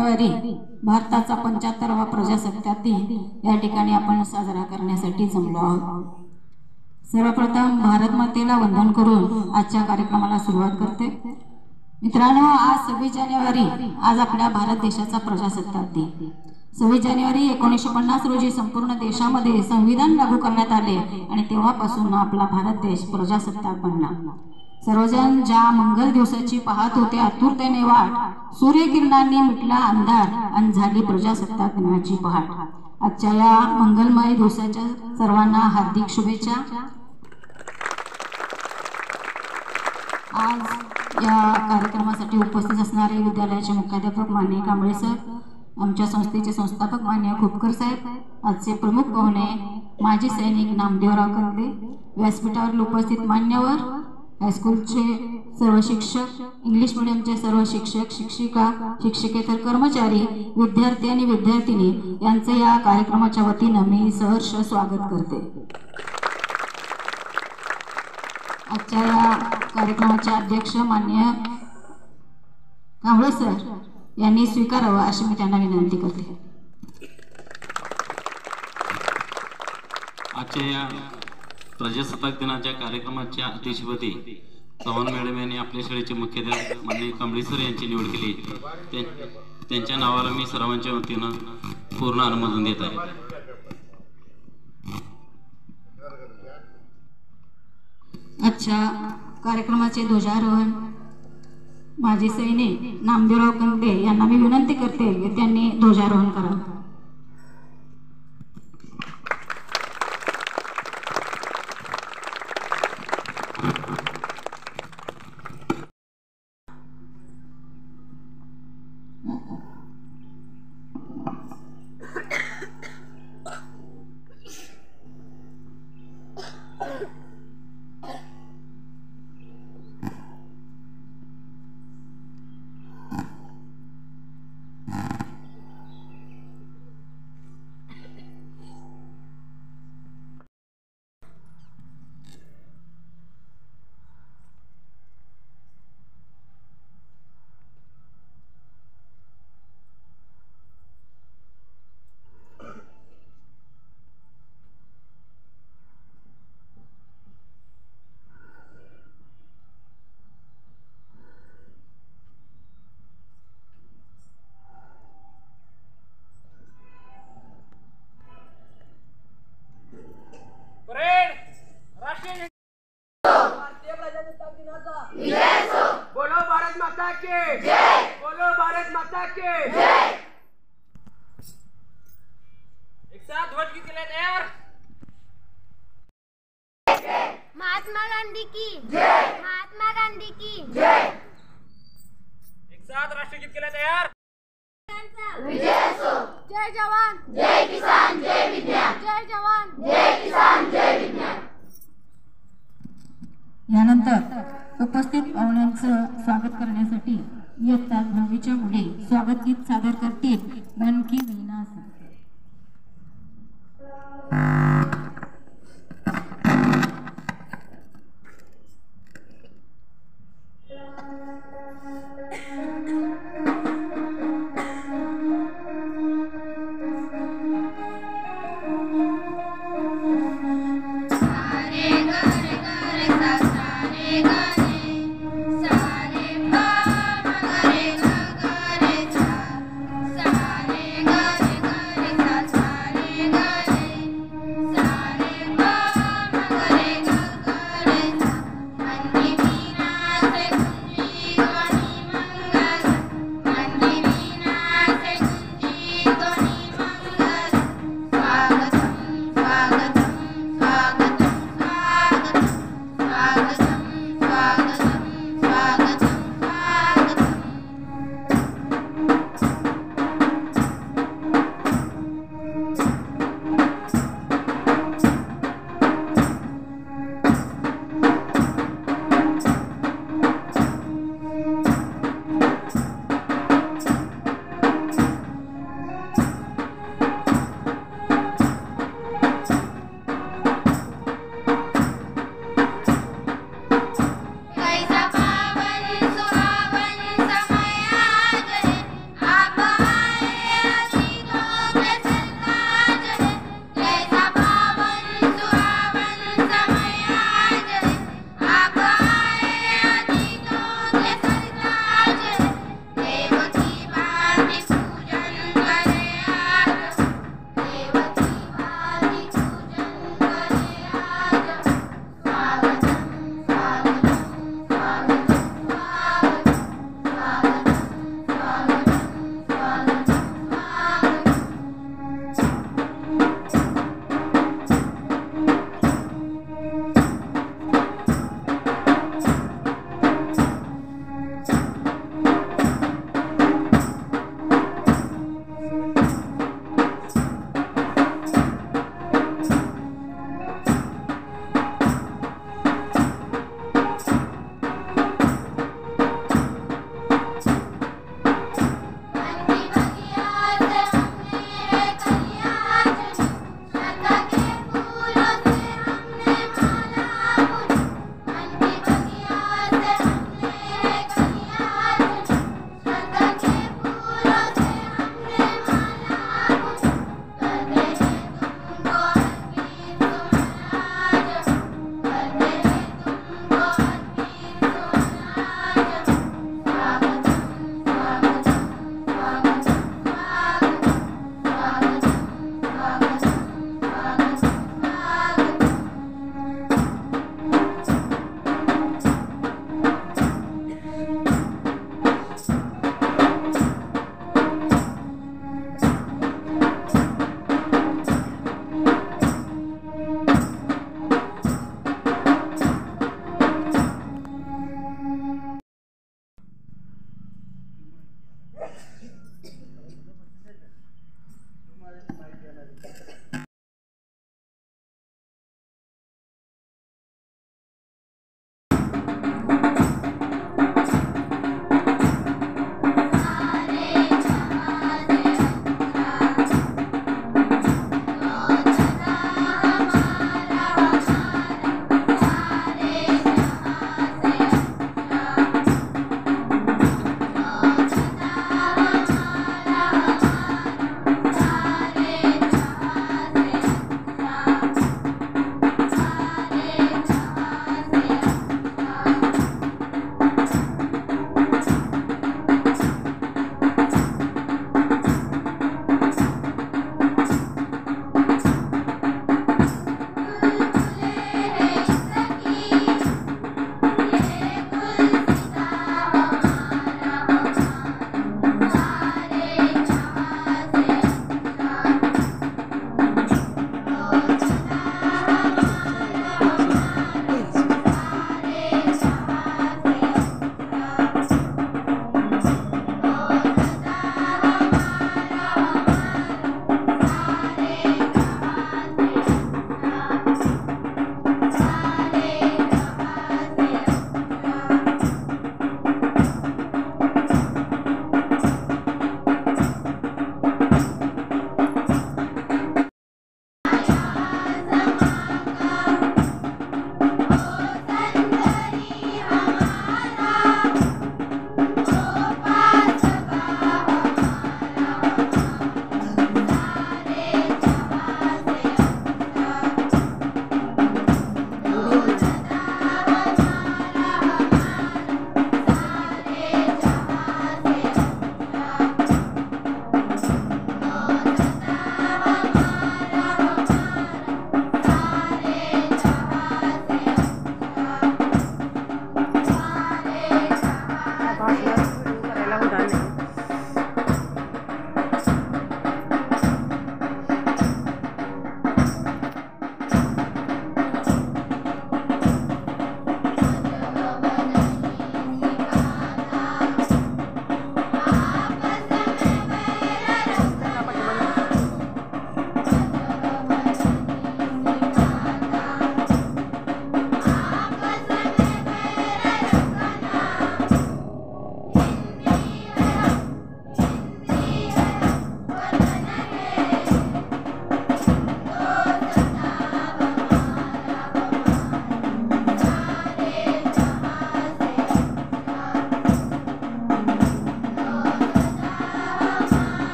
जानेवारी भारताचा 75वा प्रजासत्ताक दिन या ठिकाणी आपण साजरा करण्यासाठी जमलो आहोत। सर्वप्रथम भारत मातेला वंदन करून आजच्या कार्यक्रमाला सुरुवात करते। मित्रांनो, आज 26 जानेवारी आज आपल्या भारत देशाचा प्रजासत्ताक दिन। 26 जानेवारी 1950 रोजी संपूर्ण देशामध्ये संविधान लागू करण्यात आले आणि तेव्हापासून आपला भारत देश प्रजासत्ताक बनला। सर्वजण ज्या मंगल दिवसाची पाहत होते आतुरतेने वाट, सूर्यकिरणांनी मिटला अंधार आणि झाली प्रजासत्ताक दिनाची पहाट। आजच्या या मंगलमय दिवसाच्या सर्वांना हार्दिक शुभेच्छा। आज या कार्यक्रमासाठी उपस्थित असणारे विद्यालयाचे मुख्याध्यापक मान्य कांबळे सर, आमच्या संस्थेचे संस्थापक मान्य खोपकर साहेब, आजचे प्रमुख पाहुणे माजी सैनिक नामदेवराव कंदे, व्यासपीठावर उपस्थित मान्यवर, हायस्कूलचे सर्व शिक्षक, इंग्लिश मीडियमचे सर्व शिक्षक, शिक्षिका, शिक्षकेतर कर्मचारी, विद्यार्थी आणि विद्यार्थिनी यांचे या कार्यक्रमाच्या वतीने मी सहर्ष स्वागत करते। आजच्या या कार्यक्रमाचे अध्यक्ष मान्य कांबळे सर यांनी स्वीकारावं अशी मी त्यांना विनंती करते। आजच्या या प्रजासत्ताक दिनाच्या कार्यक्रमाच्या अध्यक्षपदी चव्हाण मॅडम यांनी आपल्या शाळेचे मुख्याध्यापक माननीय कांबळे सर यांची निवड केली। त्यांच्या नावाला मी सर्वांच्या वतीनं पूर्ण अनुमोदन देत आहे। आजच्या कार्यक्रमाचे ध्वजारोहण माजी सैनिक नामदेवराव कंदे यांना मी विनंती करते की त्यांनी ध्वजारोहण करावं। बोलो भारत माता की जय, बोलो भारत माता की जय। एक साथ ध्वज गीत के लिए तैयार। महात्मा गांधी की जय, महात्मा गांधी की जय। एक साथ राष्ट्रगीत के लिए तैयार। विजय असो। जय जवान, जय किसान, जय विज्ञान। जय जवान, जय किसान, जय विज्ञान। यानंतर उपस्थित पाहुण्यांचं स्वागत करण्यासाठी इयत्ता 10वीच्या मुली स्वागत गीत सादर करतील। मन की वीणा सारे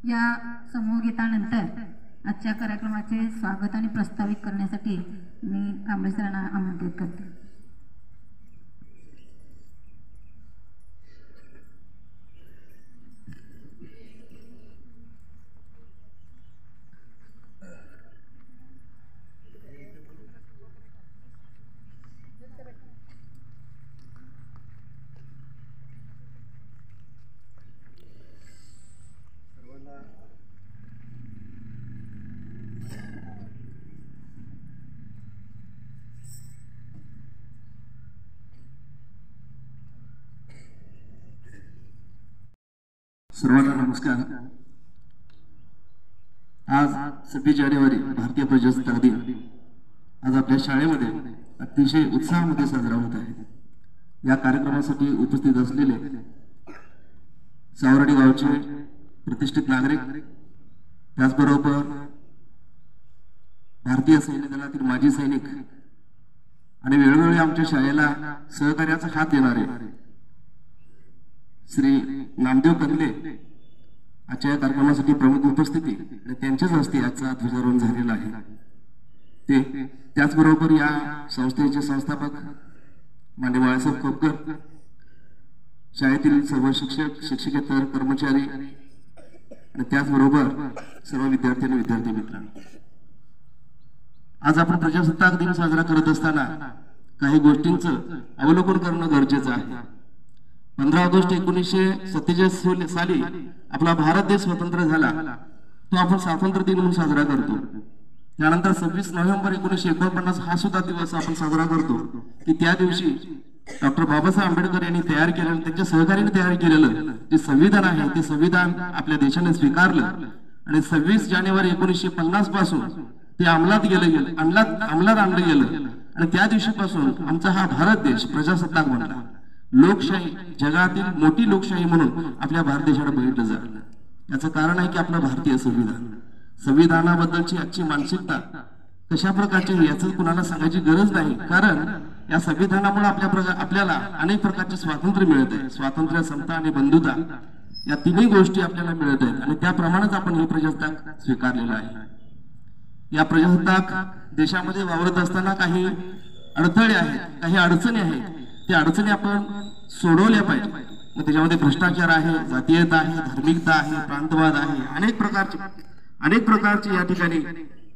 या समूहगीतानंतर आजच्या कार्यक्रमाचे स्वागत आणि प्रस्तावित करण्यासाठी मी कांबळे सरांना आमंत्रित करते. सर्वांना नमस्कार. आज 26 जानेवारी भारतीय प्रजासत्ताक दिन आज आपल्या शाळेमध्ये अतिशय उत्साहामध्ये साजरा होत आहे. या कार्यक्रमासाठी उपस्थित असलेले सावरडी गावचे प्रतिष्ठित नागरिक, त्याचबरोबर भारतीय सैन्य दलातील माजी सैनिक आणि वेळोवेळी आमच्या शाळेला सहकार्याचा हात देणारे श्री नामदेव कंदले आजच्या या कार्यक्रमासाठी प्रमुख उपस्थिती आणि त्यांच्याच हस्ते आजचा ध्वजारोहण झालेला आहे. त्याचबरोबर या संस्थेचे संस्थापक माननीय बाळासाहेब खोपकर, शाळेतील सर्व शिक्षक, शिक्षकेतर कर्मचारी आणि त्याचबरोबर सर्व विद्यार्थी आणि विद्यार्थी मित्रांनो, आज आपण प्रजासत्ताक दिन साजरा करत असताना काही गोष्टींचं अवलोकन करणं गरजेचं आहे. 15 ऑगस्ट 1947 साली आपला भारत देश स्वतंत्र झाला, तो आपण स्वातंत्र्य दिन म्हणून साजरा करतो. त्यानंतर 26 नोव्हेंबर 1949 हा सुद्धा दिवस आपण साजरा करतो की त्या दिवशी डॉक्टर बाबासाहेब आंबेडकर यांनी तयार केलेलं, त्यांच्या सहकार्याने तयार केलेलं जे संविधान आहे ते संविधान आपल्या देशाने स्वीकारलं आणि 26 जानेवारी 1950 पासून ते अंमलात आणलं गेलं आणि त्या दिवशीपासून आमचा हा भारत देश प्रजासत्ताक बनला. लोकशाही, जगातील मोठी लोकशाही म्हणून आपल्या भारत देशाला बघितलं जातं. याचं कारण आहे की आपलं भारतीय संविधान, संविधानाबद्दलची आजची मानसिकता कशा प्रकारची याचं कुणाला सांगायची गरज नाही. कारण या संविधानामुळे आपल्याला अनेक प्रकारचे स्वातंत्र्य मिळत आहे. स्वातंत्र्य, समता आणि बंधुता या तिन्ही गोष्टी आपल्याला मिळत आहेत आणि त्याप्रमाणेच आपण हे प्रजासत्ताक स्वीकारलेलं आहे. या प्रजासत्ताक देशामध्ये वावरत असताना काही अडथळे आहेत, काही अडचणी आहेत. त्या अडचणी आपण सोडवल्या पाहिजे. मग त्याच्यामध्ये भ्रष्टाचार आहे, जातीयता आहे, धार्मिकता आहे, प्रांतवाद आहे, अनेक प्रकारचे या ठिकाणी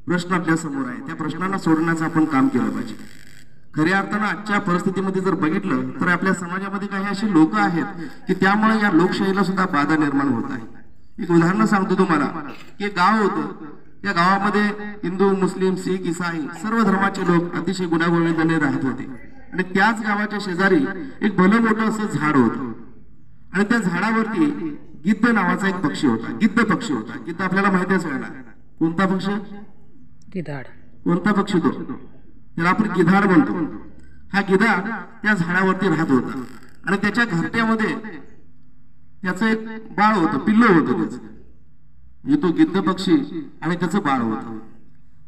प्रश्न आपल्या समोर आहे. त्या प्रश्नांना सोडवण्याचं आपण काम केलं पाहिजे. खऱ्या अर्थानं आजच्या परिस्थितीमध्ये जर बघितलं तर आपल्या समाजामध्ये काही असे लोक आहेत की त्यामुळे या लोकशाहीला सुद्धा बाधा निर्माण होत आहे. एक उदाहरण सांगतो तुम्हाला की एक गाव होतं, त्या गावामध्ये हिंदू, मुस्लिम, शीख, ईसाई सर्व धर्माचे लोक अतिशय गुण्यागोविंदाने राहत होते आणि त्याच गावाच्या शेजारी एक भलं मोठं असं झाड होतं आणि त्या झाडावरती गिद्ध नावाचा एक पक्षी होता. गिद्ध पक्षी होता. गिद्ध आपल्याला माहिती आहे सगळ्यांना. कोणता पक्षी? गिधाड. कोणता पक्षी तो? त्याला आपण गिधाड म्हणतो. हा गिधाड त्या झाडावरती राहत होता आणि त्याच्या घरट्यामध्ये त्याचं एक बाळ होतं, पिल्लू होतं त्याचं. म्हणजे तो गिद्ध पक्षी आणि त्याचं बाळ होतं.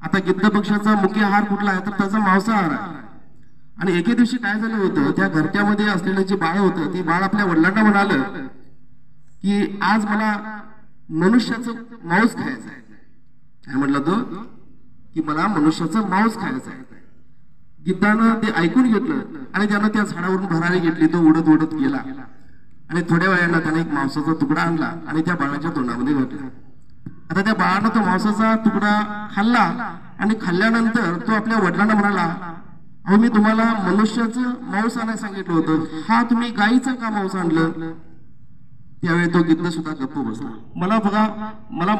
आता गिद्ध पक्षाचा मुख्य आहार कुठला आहे तर त्याचा मांसाहार आहे. आणि एके दिवशी काय झालं होतं, त्या घरट्यामध्ये असलेलं जे बाळ होतं ते बाळ आपल्या वडिलांना म्हणालं की आज मला मनुष्याचं मांस खायचं आहे. काय म्हटलं तो की मला मनुष्याचं मांस खायचं आहे. गिद्धानं ते ऐकून घेतलं आणि त्यानं त्या झाडावरून भरारी घेतली. तो उडत उडत गेला आणि थोड्या वेळानं त्याने एक मांसाचा तुकडा आणला आणि त्या बाळाच्या तोंडामध्ये घातला. आता त्या बाळानं तो मांसाचा तुकडा खाल्ला आणि खाल्ल्यानंतर तो आपल्या वडिलांना म्हणाला, अहो मी तुम्हाला मनुष्याचं मांस आणायला सांगितलं होतं, हा तुम्ही गाईचं का मांस आणलं? त्यावेळी तो गिद्ध सुद्धा गप्प बसला. मला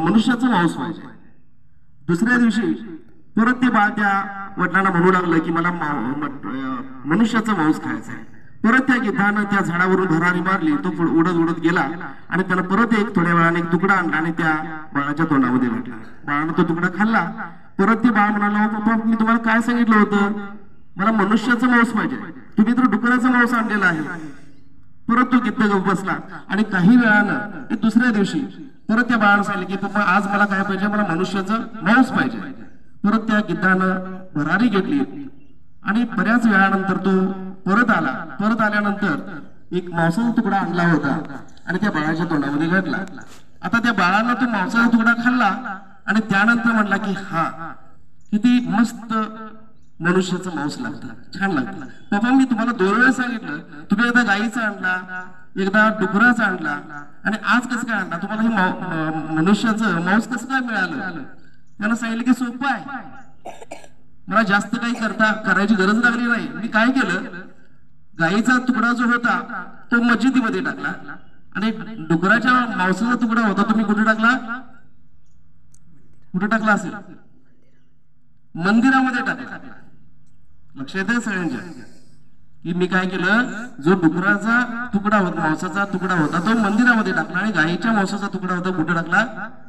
मनुष्याचं मांस पाहिजे. दुसऱ्या दिवशी परत ते बाळ त्या वडिलांना म्हणू लागलं की मला मनुष्याचं मांस खायचं आहे. परत त्या गिद्धानं त्या झाडावरून भरारी मारली. तो उडत उडत गेला आणि त्यानं परत एक थोड्या वेळाने एक तुकडा आणला आणि त्या बाळाच्या तोंडामध्ये घातला. बाळानं तो तुकडा खाल्ला. परत ते बाळ म्हणाला, पप्पा मी तुम्हाला काय सांगितलं होतं, मला मनुष्याचं मांस पाहिजे, तुम्ही तर डुकराचं मांस आणलेलं आहे. परत तो गिद्ध गप्प बसला आणि काही वेळानं दुसऱ्या दिवशी परत त्या बाळानं सांगितलं की पप्पा आज मला काय पाहिजे, मला मनुष्याचं मांस पाहिजे. परत त्या गिद्धानं भरारी घेतली आणि बऱ्याच वेळानंतर तो परत आला. परत आल्यानंतर एक मांसाचा तुकडा आणला होता आणि त्या बाळाच्या तोंडामध्ये घातला. आता त्या बाळाला तो मांसाचा तुकडा खाल्ला आणि त्यानंतर म्हणला की हा किती मस्त मनुष्याचं मांस लागतं, छान लागतं. बाबा मी तुम्हाला 2 वेळा सांगितलं, तुम्ही एकदा गाईचा आणला, एकदा डुकराचा आणला आणि आज कसं काय आणला? तुम्हाला हे मनुष्याचं मांस कसं काय मिळालं? त्यानं सांगितलं की सोपं आहे, मला जास्त काही करायची गरज लागली नाही. मी काय केलं, गाईचा तुकडा जो होता तो मस्जिदीमध्ये टाकला आणि डुकराच्या मांसाचा तुकडा होता तुम्ही कुठे टाकला? कुठे टाकला असेल? मंदिरामध्ये टाकला. लक्ष येते सगळ्यांच्या की मी काय केलं, जो डुकराचा तुकडा होता, मांसाचा तुकडा होता तो मंदिरामध्ये टाकला आणि गायीच्या मांसाचा तुकडा होता कुठे टाकला?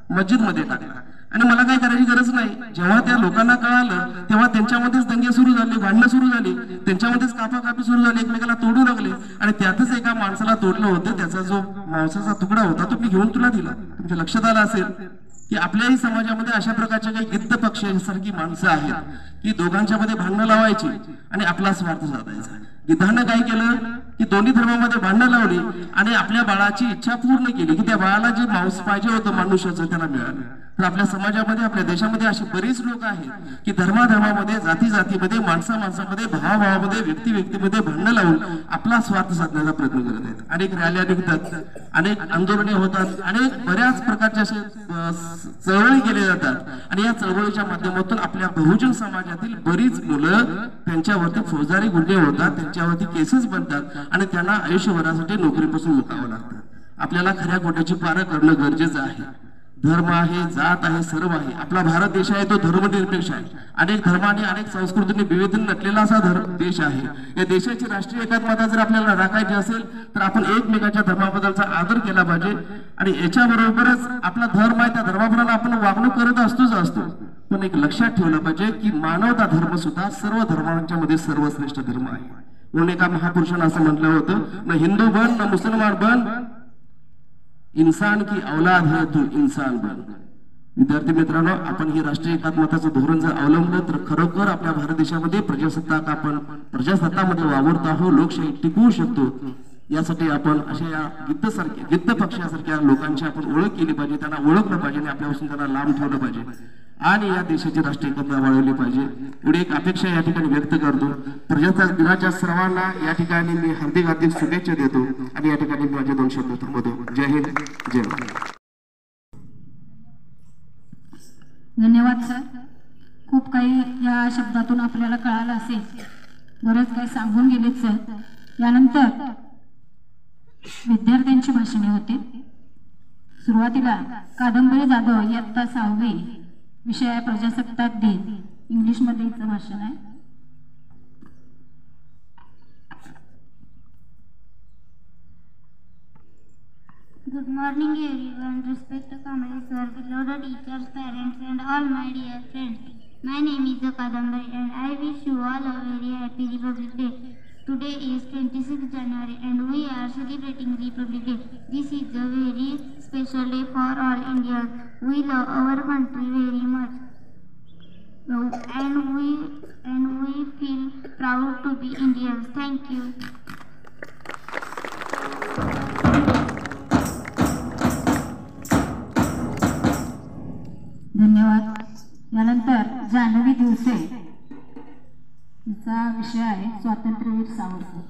मस्जिदमध्ये टाकला. आणि मला काय करायची गरज नाही. जेव्हा त्या लोकांना कळालं तेव्हा त्यांच्यामध्येच दंगे सुरू झाले, भांडणं सुरू झाली, त्यांच्यामध्येच कापाकापी सुरू झाली, एकमेकाला तोडू लागले आणि त्यातच एका माणसाला तोडलं होतं. त्याचा जो मांसाचा तुकडा होता तो मी घेऊन तुला दिला. तुमच्या लक्षात आलं असेल की आपल्याही समाजामध्ये अशा प्रकारच्या काही गिद्ध पक्षासारखी माणसं आहेत की दोघांच्या मध्ये भांडणं लावायची आणि आपला स्वार्थ साधायचा. गिद्धानं काय केलं की दोन्ही धर्मामध्ये भांडणं लावली आणि आपल्या बाळाची इच्छा पूर्ण केली की त्या बाळाला जे मांस पाहिजे होतं मनुष्याचं त्याला मिळालं. तर आपल्या समाजामध्ये, आपल्या देशामध्ये अशी बरीच लोक आहेत की धर्माधर्मामध्ये, जाती जातीमध्ये, माणसामध्ये, भावाभावामध्ये, व्यक्तीमध्ये भांडणं लावून आपला स्वार्थ साधण्याचा प्रयत्न करत आहेत. अनेक रॅल्या निघतात, अनेक आंदोलने होतात, अनेक बऱ्याच प्रकारचे असे चळवळी केल्या जातात आणि या चळवळीच्या माध्यमातून आपल्या बहुजन समाजातील बरीच मुलं त्यांच्यावरती फौजदारी गुन्हे होतात, त्यांच्यावरती केसेस बनतात आणि त्यांना आयुष्यभरासाठी नोकरीपासून मुकावं लागतं. आपल्याला खऱ्या खोट्याची पारख करणं गरजेचं आहे. धर्म आहे, जात आहे, सर्व आहे. आपला भारत देश आहे तो धर्मनिरपेक्ष आहे. अनेक धर्माने, अनेक संस्कृतीने विविध नटलेला असा देश आहे. या देशाची राष्ट्रीय एकात्मता जर आपल्याला राखायची असेल तर आपण एकमेकाच्या धर्माबद्दलचा आदर केला पाहिजे आणि याच्याबरोबरच आपला धर्म आहे त्या धर्माप्रमाणे आपण वागणूक करत असतो. पण एक लक्षात ठेवलं पाहिजे की मानवता धर्म सुद्धा सर्व धर्मांच्या मध्ये सर्वश्रेष्ठ धर्म आहे. म्हणून एका महापुरुषानं असं म्हटलं होतं, न हिंदू बन न मुसलमान बन, इंसान की औलाद है तू इंसान बन. विद्यार्थी मित्रांनो, आपण ही राष्ट्रीय एकात्मताचं धोरण जर अवलंबलं तर खरोखर आपल्या भारत देशामध्ये आपण प्रजासत्तामध्ये वावरत आहोत, लोकशाही टिकवू शकतो. यासाठी आपण अशा या गिद्ध पक्षासारख्या लोकांची आपण ओळख केली पाहिजे, त्यांना ओळखलं पाहिजे आणि आपल्यापासून त्यांना लांब ठेवलं पाहिजे आणि या देशाची राष्ट्रीय एकता वाढवली पाहिजे. एवढी एक अपेक्षा या ठिकाणी व्यक्त करतो. प्रजासत्ताक दिनाच्या सर्वांना या ठिकाणी मी हार्दिक शुभेच्छा देतो आणि या ठिकाणी माझे 2 शब्द थांबवतो. जय हिंद, जय महाराष्ट्र. धन्यवाद सर. खूप काही या शब्दातून आपल्याला कळालं असेल, बरंच काही सांगून गेलेत सर. यानंतर विद्यार्थ्यांची भाषणे होते. सुरुवातीला कादंबरी जाधव इयत्ता 6वी, विषय आहे प्रजासत्ताक दिन. इंग्लिशमध्ये हिचं भाषण आहे. Good morning everyone, respected Kamali sir, beloved teachers, parents and all my dear friends. My name is Kadambari and I wish you all a very happy Republic Day. Today is 26th January and we are celebrating Republic Day. This is a very special day for all Indians. We love our country very much and we feel proud to be Indians. Thank you. धन्यवाद. यानंतर जान्हवी दिवसे, तिचा विषय आहे स्वातंत्र्यवीर सावरकर.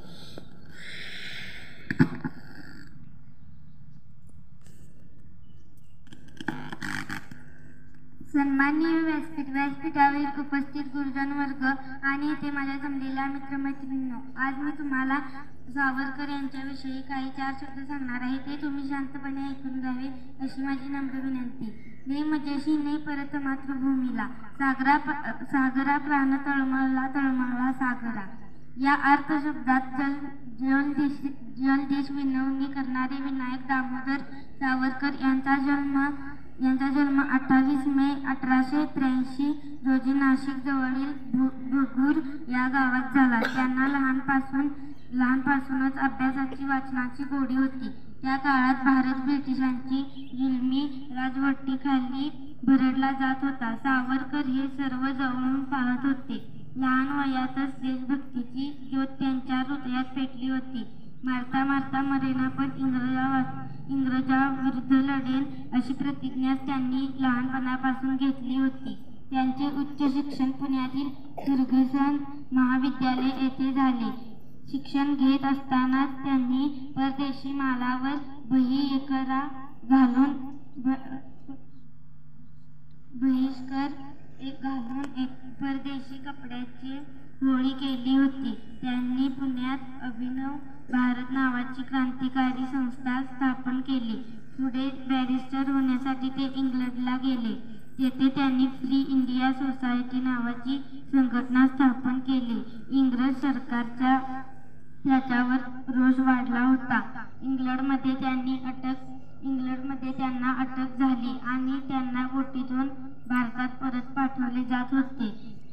सन्माननीय व्यासपीठावर उपस्थित गुरुजन वर्ग आणि इथे माझ्या जमलेल्या मित्रमैत्रिणींनो, आज मी तुम्हाला सावरकर यांच्याविषयी काही 4 शब्द सांगणार आहे. ते तुम्ही शांतपणे ऐकून घ्यावे अशी माझी नम्र विनंती. ने मजेशी ने परत मातृभूमीला, सागरा प्राण तळमळला सागरा. या अर्थशब्दात जलदेश विनवणी करणारे विनायक दामोदर सावरकर यांचा जन्म 28 मे 1883 रोजी नाशिक जवळील भुगूर या गावात झाला. त्यांना लहानपासूनच अभ्यासाची, वाचनाची गोडी होती. त्या काळात भारत ब्रिटिशांची जुलमी राजवटीखाली भरडला जात होता. सावरकर हे सर्व जवळून पाहत होते. लहान वयातच देशभक्तीची ज्योत त्यांच्या हृदयात पेटली होती. मारता मारता मरेना पण इंग्रजाविरुद्ध लढेन अशी प्रतिज्ञा त्यांनी लहानपणापासून घेतली होती. त्यांचे उच्च शिक्षण पुण्यातील फर्ग्युसन महाविद्यालय येथे झाले. शिक्षण घेत असतानाच त्यांनी परदेशी मालावर बहिष्कार घालून एक परदेशी कपड्याची होळी केली होती. त्यांनी पुण्यात अभिनव भारत नावाची क्रांतिकारी संस्था स्थापन केली. पुढे बॅरिस्टर होण्यासाठी ते इंग्लंडला गेले. तेथे त्यांनी फ्री इंडिया सोसायटी नावाची संघटना स्थापन केली. इंग्रज सरकारचा त्याच्यावर रोष वाढला होता. इंग्लंडमध्ये त्यांना अटक झाली आणि त्यांना बोटीतून भारतात परत पाठवले जात होते.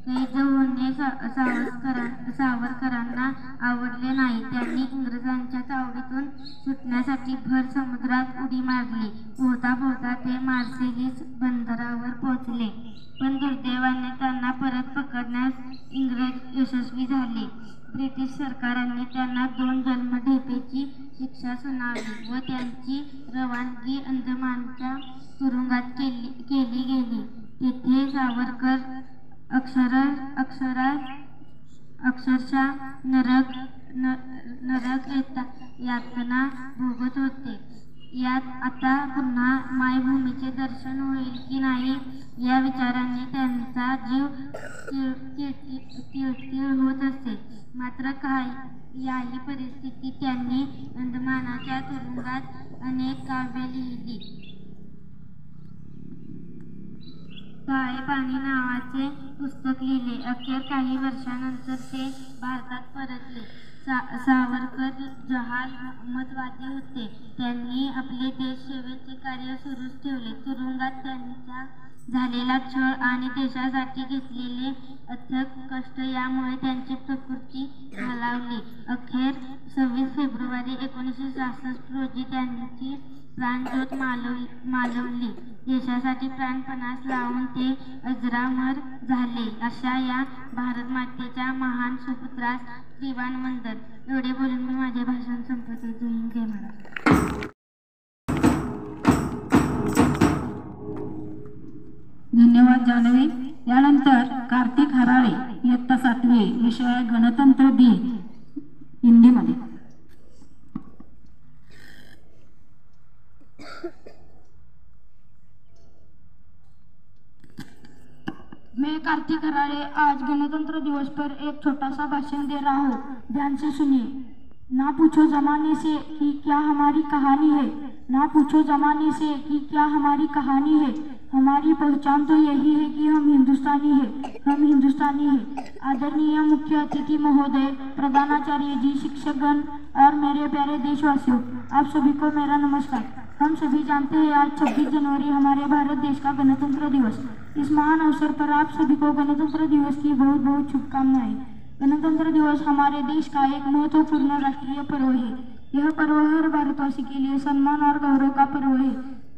कैद होणे सावरकरांना आवडले नाही. त्यांनी इंग्रजांच्या चावडीतून सुटण्यासाठी भर समुद्रात उडी मारली. पोहता पोहता ते मार्सेलिस बंदरावर पोहोचले, पण दुर्दैवाने त्यांना परत पकडण्यास इंग्रज यशस्वी झाले. ब्रिटिश सरकाराने त्यांना 2 जन्मठेपेची शिक्षा सुनावली व त्यांची रवानगी अंदमानच्या तुरुंगात केली गेली. तेथे सावरकर अक्षरशः नरक यातना भोगत होते. यात आता पुन्हा मायभूमीचे दर्शन होईल की नाही या विचाराने त्यांचा जीव तिळतिळ होत असे. मात्र याही परिस्थितीत त्यांनी अंदमानाच्या तुरुंगात अनेक काव्ये लिहिली. काळे पाणी नावाचे पुस्तक लिहिले. अखेर काही वर्षानंतर ते भारतात परतले. सावरकर जहाल महत्वादी होते. त्यांनी आपले देश सेवेचे कार्य सुरूच ठेवले. तुरुंगात त्यांचा झालेला छळ आणि देशासाठी घेतलेले अथक कष्ट यामुळे त्यांची प्रकृती खालावली. अखेर 26 फेब्रुवारी 1966 रोजी त्यांची प्राणज्योत मालवली. देशासाठी प्राणपणास लावून ते अजरामर झाले. अशा या भारतमातेच्या महान सुपुत्रास दिवाण वंदन. एवढे बोलून मी माझे भाषण संपवते. जय हिंद, जय महाराष्ट्र. धन्यवाद जानवी. यानंतर कार्तिक हराळे, इयत्ता 7वी, विषय गणतंत्र दिन, हिंदीमध्ये. मैं कार्तिक हराड़े आज गणतंत्र दिवस पर एक छोटा सा भाषण दे रहा हूँ. ध्यान से सुनिए. ना पूछो जमाने से कि क्या हमारी कहानी है, ना पूछो जमाने से कि क्या हमारी कहानी है. हमारी पहचान तो यही है कि हम हिंदुस्तानी हैं, हम हिंदुस्तानी हैं. आदरणीय मुख्य अतिथि महोदय, प्रधानाचार्य जी, शिक्षकगण और मेरे प्यारे देशवासियों, आप सभी को मेरा नमस्कार. हम सभी जानते हैं आज 26 जनवरी हमारे भारत देश का गणतंत्र दिवस. इस महान अवसर पर आप सभी को गणतंत्र दिवस की बहुत बहुत शुभकामनाएं. गणतंत्र दिवस हमारे देश का एक महत्वपूर्ण राष्ट्रीय पर्व है. यह पर्व हर भारतवासी के लिए सम्मान और गौरव का पर्व है.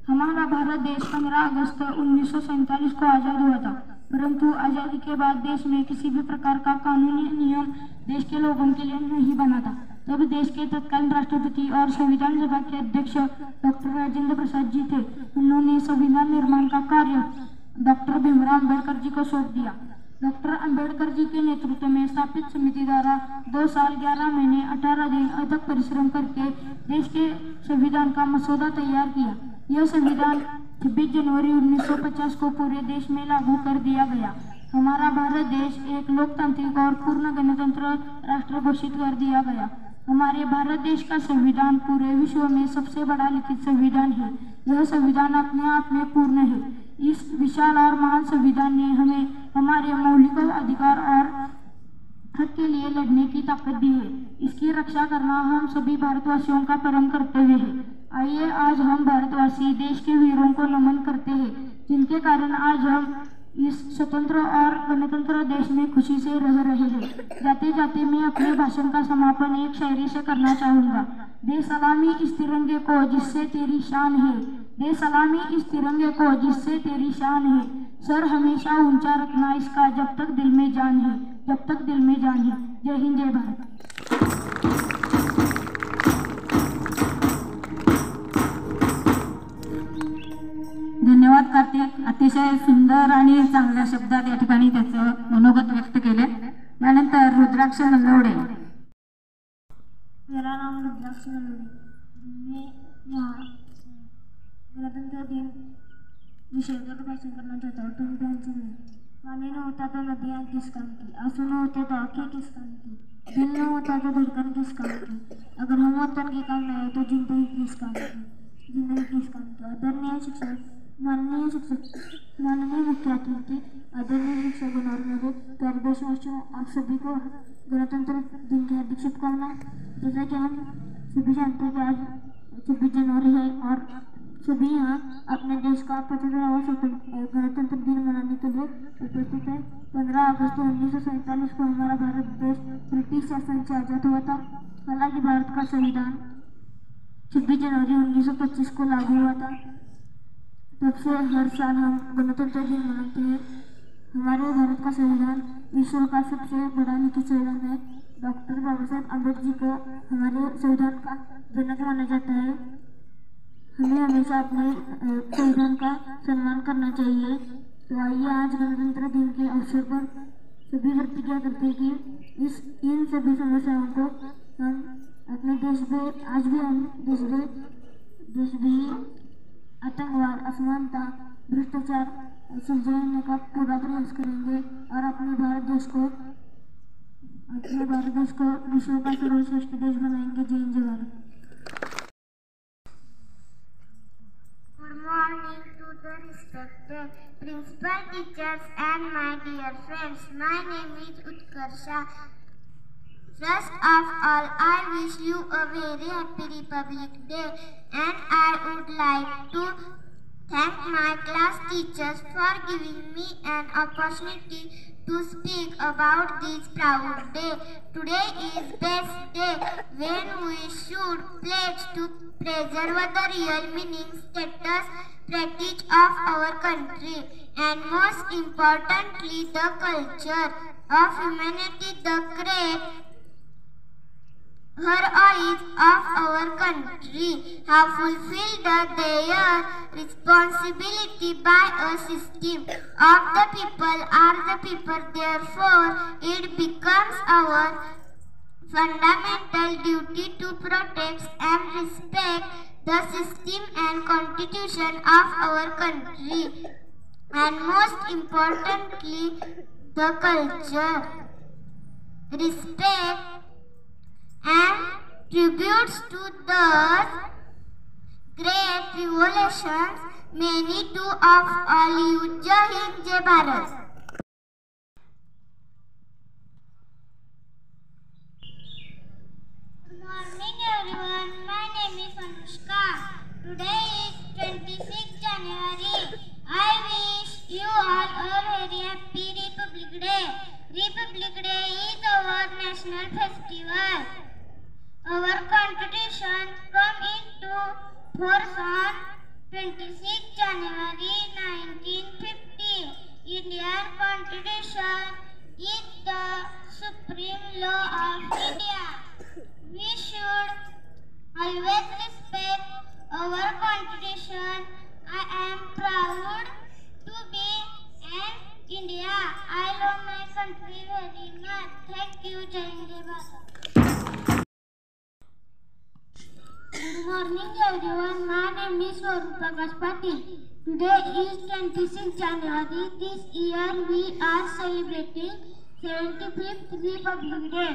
हमारा भारत देश 15 अगस्त 1947 को आज़ाद हुआ था, परंतु आज़ादी के बाद देश में किसी भी प्रकार का कानूनी नियम देश के लोगों के लिए नहीं बना था. तब देश के तत्कालीन राष्ट्रपति और संविधान सभा के अध्यक्ष डॉक्टर राजेंद्र प्रसाद जी थे. उन्होंने संविधान निर्माण का कार्य डॉक्टर भीमराव अम्बेडकर जी को सौंप दिया. डॉक्टर अम्बेडकर जी के नेतृत्व में स्थापित समिति द्वारा 2 साल 11 महीने 18 दिन अथक परिश्रम करके देश के संविधान का मसौदा तैयार किया. यह संविधान 26 जनवरी 1950 को पूरे देश में लागू कर दिया गया. हमारा भारत देश एक लोकतांत्रिक और पूर्ण गणतंत्र राष्ट्र घोषित कर दिया गया. हमारे भारत देश का संविधान पूरे विश्व में सबसे बड़ा लिखित संविधान है. यह संविधान अपने आप में पूर्ण है. इस विशाल और महान संविधान ने हमें हमारे मौलिक अधिकार और हक के लिए लड़ने की ताकत दी है. इसकी रक्षा करना हम सभी भारतवासियों का परम कर्तव्य है. आइए आज हम भारतवासी देश के वीरों को नमन करते हैं, जिनके कारण आज हम इस स्वतंत्र और गणतंत्र देश में खुशी से रह रहे हैं. जाते जाते मैं अपने भाषण का समापन एक शायरी से करना चाहूँगा. दे सलामी इस तिरंगे को जिससे तेरी शान है, दे सलामी इस तिरंगे को जिससे तेरी शान है. सर हमेशा ऊंचा रखना इसका जब तक दिल में जान है. जब तक दिल में जान है। जय हिंद, जय भारत। धन्यवाद कार्तिक. अतिशय सुंदर आणि चांगल्या शब्दात या ठिकाणी त्याचं मनोगत व्यक्त केले. यानंतर रुद्राक्ष नलवडे. मेरा नाम रुद्राक्ष नलवडे. मैं यहाँ गणतंत्र दिन विषय पर भाषण करना चाहता हूँ. तुम ध्यान सुनो. पानी न होता तो नदियाँ किस काम की, आंसू न होते तो आँखें किस काम की, दिल न होता तो धड़कन किस काम की, अगर हम वतन के काम न आए तो जिंदगी किस काम की, आदरणीय शिक्षक, माननीय मुख्य अतिथि, आदरणीय शिक्षक और मेरे प्यारे देशवासियों, आप सभी को गणतंत्र दिन की हार्दिक शुभकामनाएं. जैसा कि हम सभी जानते हैं कि आज 26 जनवरी है और सभी यहाँ अपने देश का 75वां गणतंत्र दिन मनाने के लिए उपस्थित है. 15 अगस्त 1947 को हमारा भारत देश ब्रिटिश शासन से आज़ाद हुआ था. हालांकि भारत का संविधान 26 जनवरी 1925 को लागू हुआ था. तब से हर साल हम गणतंत्र दिन मनाते हैं. हमारे भारत का संविधान विश्व का सबसे बड़ा लिखित संविधान है. डॉक्टर बाबा साहेब अम्बेडकर जी को हमारे संविधान का जनक माना जाता है. हमें हमेशा अपने संविधान का सम्मान करना चाहिए. तो आइए आज गणतंत्र दिन के अवसर पर सभी प्रतिज्ञा करते हैं कि इन सभी समस्याओं को हम अपने देश में आज भी हम देश में आतंकवाद, असमानता, भ्रष्टाचार सुलझाने का पूरा प्रयास करेंगे और अपने भारत देश को विश्व का सर्वश्रेष्ठ देश बनाएंगे. जय हिंद, जय Bharat. Good morning to the respected principal, teachers and my dear friends. My name is Utkarsha. First of all, I wish you a very happy Republic Day, and I would like to thank my class teachers for giving me an opportunity to speak about this proud day. Today is best day when we should pledge to preserve the real meaning, status, practice of our country, and most importantly the culture of humanity, the great heroes of our country have fulfilled their responsibility by a system of the people are the people. Therefore, it becomes our fundamental duty to protect and respect the system and constitution of our country, and most importantly the culture. Respect and tributes to those great revolutions. Many to of all you. Jai Hind, Jai Bharat. Good morning everyone. My name is Anushka. Today is 26 January. I wish you all a very happy Republic Day. Republic Day is our national festival. Our constitution came into force on 26 January 1950. Indian constitution is the supreme law of India. We should always respect our constitution. I am proud to be an India. I love my country very much. Thank you. Jai Hind, Jai Bharat. Good morning everyone. My name is Swarup Prakash Patil. Today is 26 January. This year we are celebrating 75th Republic Day.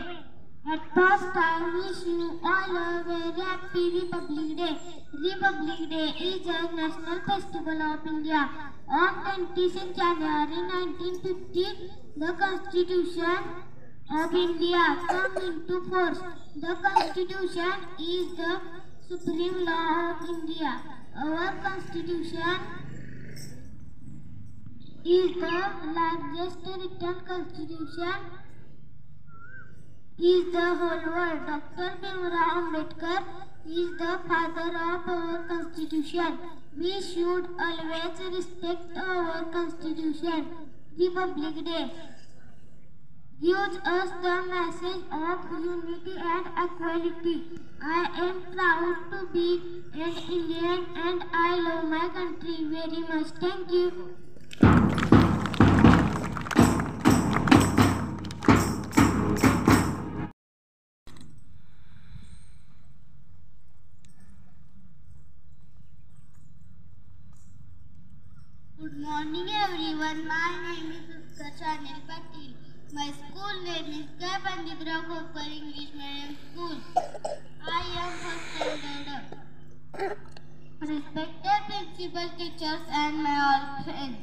At first I wish you all a very happy Republic Day. Republic Day is a national festival of India. On 26 January 1950, the Constitution of India came into force. The Constitution is the supreme law of India. Our Constitution is the largest written Constitution is the whole world. Dr. Bhimrao Ambedkar is the father of our Constitution. We should always respect our Constitution. Republic Day. gives us the message of unity and equality. I am proud to be an Indian and I love my country very much. Thank you. Good morning everyone. My name is Chanel Patil. My school name is K. Panditrao Khopkar English Medium School. I am first standard. Respected principal, teachers and my all friends.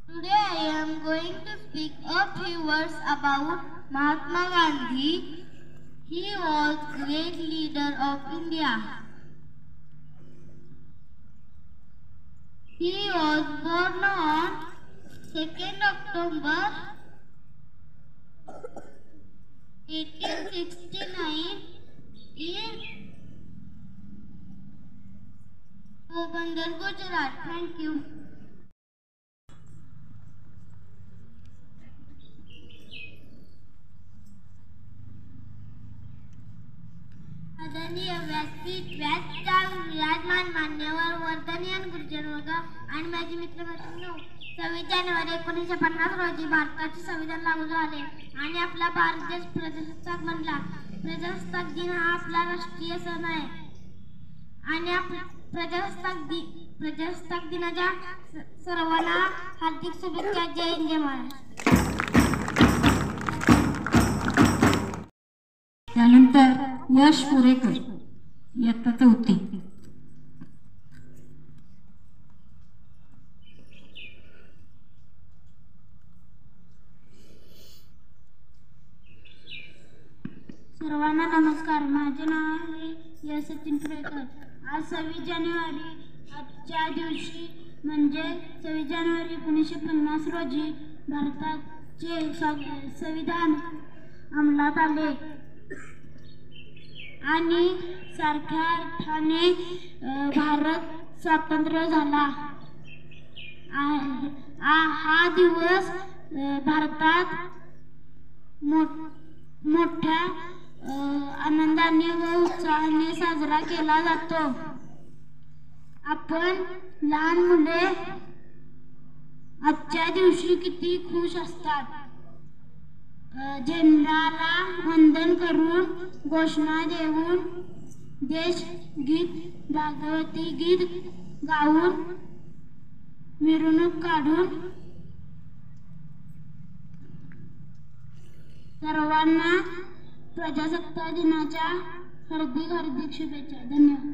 Today I am going to speak a few words about Mahatma Gandhi. He was great leader of India. He was born on 2nd October 1869 in Porbandar, Gujarat. Thank you. आदरणीय व्यासपीठ विराजमान मान्यवर वर्धनीय गुरुजन वर्ग आणि माझे मित्रमैत्रिणी 26 जानेवारी 1950 रोजी भारताचे संविधान लागू झाले आणि आपला भारत देश प्रजासत्ताक बनला. प्रजासत्ताक दिन हा आपला राष्ट्रीय सण आहे आणि प्रजासत्ताक दिनाच्या सर्वांना हार्दिक शुभेच्छा. जय हिंद, जय महाराष्ट्र. त्यानंतर यश पुरेकर इयत्ता 4. सर्वांना नमस्कार. माझे नाव आहे यश सचिन पुरेकर. आज 26 जानेवारी. आजच्या दिवशी म्हणजे 26 जानेवारी 1950 रोजी भारताचे संविधान अंमलात आले आणि सारख्या अर्थाने भारत स्वातंत्र्य झाला. हा दिवस भारतात मोठ्या आनंदाने व उत्साहाने साजरा केला जातो. आपण लहान मुले आजच्या दिवशी किती खुश असतात. झेंडाला वंदन करून, घोषणा देऊन, देशगीत, भागवती गीत गाऊन, मिरवणूक काढून सर्वांना प्रजासत्ताक दिनाच्या हार्दिक शुभेच्छा. धन्यवाद.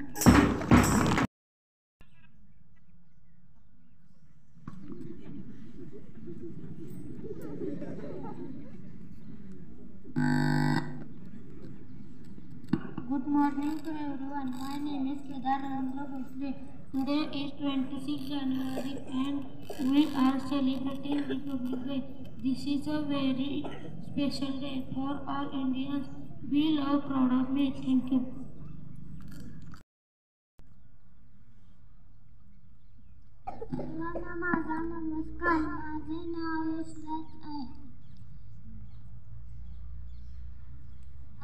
Good morning to everyone. My name is Kedar Ravindra Bhosle. Today is 26 January and we are celebrating Republic Day. This is a very special day for all Indians. We love proud of me. Thank you. माझा नमस्कार. माझे नाव यशराज आहे.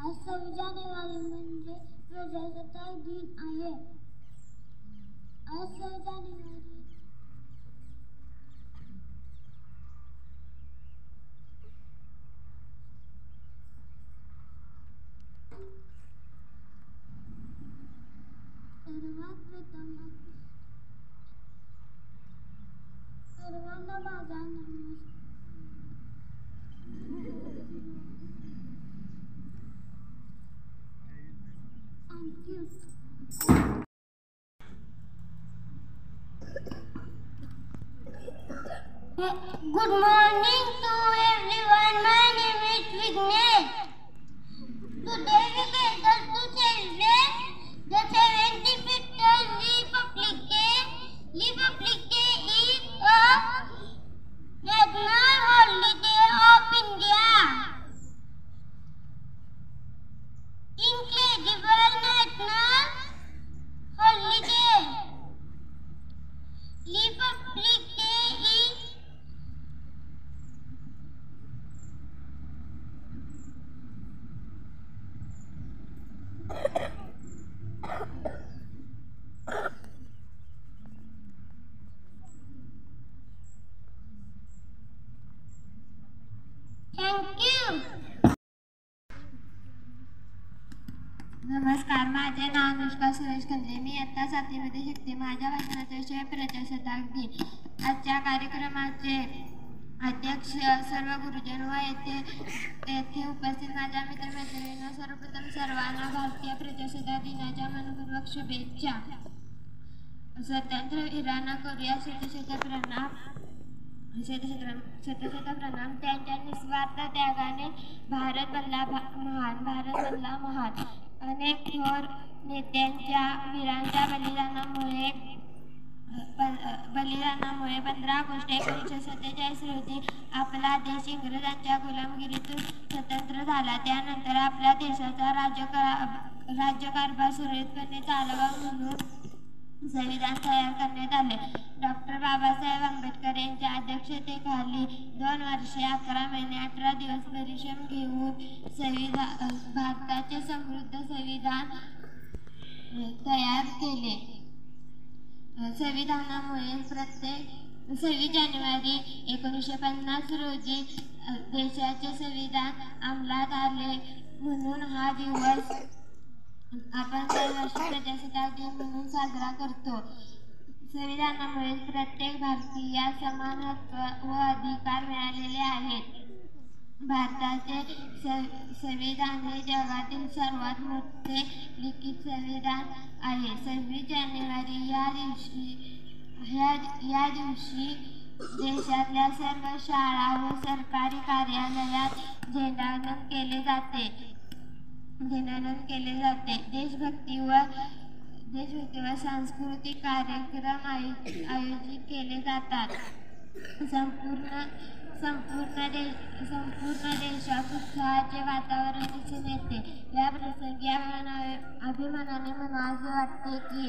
आज 26 जानेवारी म्हणजे प्रजासत्ताक दिन आहे. आज 26 जानेवारी सर्वात प्रथम सर्वांना माझा नमस्कार. Thank you. Good morning to everyone. My name is Vignesh. Today we gather to celebrate the 75th Republic Day. Republic Day is a national holiday of India. Incredible national holiday. Republic Day is नमस्कार, माझे नाव अनुष्का सुरेश कंदे. मी इयत्ता 7वीमध्ये शिकते. माझ्या भाषणाचा विषय प्रजासत्ताक दिन. आजच्या कार्यक्रमाचे अध्यक्ष, सर्व गुरुजन व येथे उपस्थित माझ्या मित्रमैत्रिणींना सर्वप्रथम सर्वांना भारतीय प्रजासत्ताक दिनाच्या मनपूर्वक शुभेच्छा. स्वातंत्र्य वीरांना करूया शतशत प्रणाम. त्यांच्या निस्वार्थ त्यागाने भारत बनला महान. अनेक थोर नेत्यांच्या वीरांच्या बलिदानामुळे 15 ऑगस्ट 1947 रोजी आपला देश इंग्रजांच्या गुलामगिरीतून स्वतंत्र झाला. त्यानंतर आपल्या देशाचा राज्यकारभार सुरळीतपणे चालवा म्हणून संविधान तयार करण्यात आले. डॉक्टर बाबासाहेब आंबेडकर यांच्या अध्यक्षतेखाली 2 वर्षे 11 महिने 18 दिवस परिश्रम घेऊन भारताचे समृद्ध संविधान तयार केले. संविधानामुळे 26 जानेवारी 1950 रोजी देशाचे संविधान अंमलात आले. म्हणून हा दिवस आपण दरवर्षी प्रजासत्ताक दिन म्हणून साजरा करतो. संविधानामुळे प्रत्येक भारतीयास समान हक्क व अधिकार मिळालेले आहेत. भारताचे संविधान हे जगातील सर्वात मोठे लिखित संविधान आहे. 26 जानेवारी या दिवशी देशातल्या सर्व शाळा व सरकारी कार्यालयात झेंडावंदन केले जाते. देशभक्ती व सांस्कृतिक कार्यक्रम आयोजित केले जातात. संपूर्ण देशात उत्साहाचे वातावरण दिसून येते. या प्रसंगी अभिमानाने म्हणावे वाटते की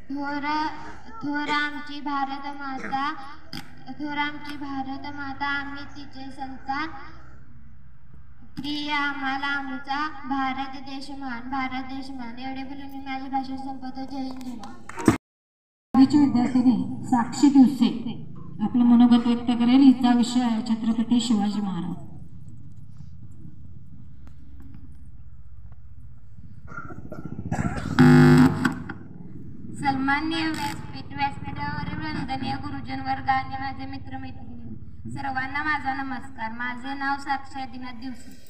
थोर आमची भारत माता, आम्ही तिचे संतान. प्रिय आम्हाला आमचा भारत देश महान. एवढे बोलून मी माझी भाषण संपवतो. जय हिंद. विद्यार्थिनी साक्षी दिवसे आपलं मनोगत व्यक्त करेल. हिचा विषय आहे छत्रपती शिवाजी महाराज. सन्माननीय व्यासपीठावरील वंदनीय गुरुजन वर्ग आणि माझे मित्रमैत्रिणी, सर्वांना माझा नमस्कार. माझे नाव साक्षी दिनाथ दिवसे.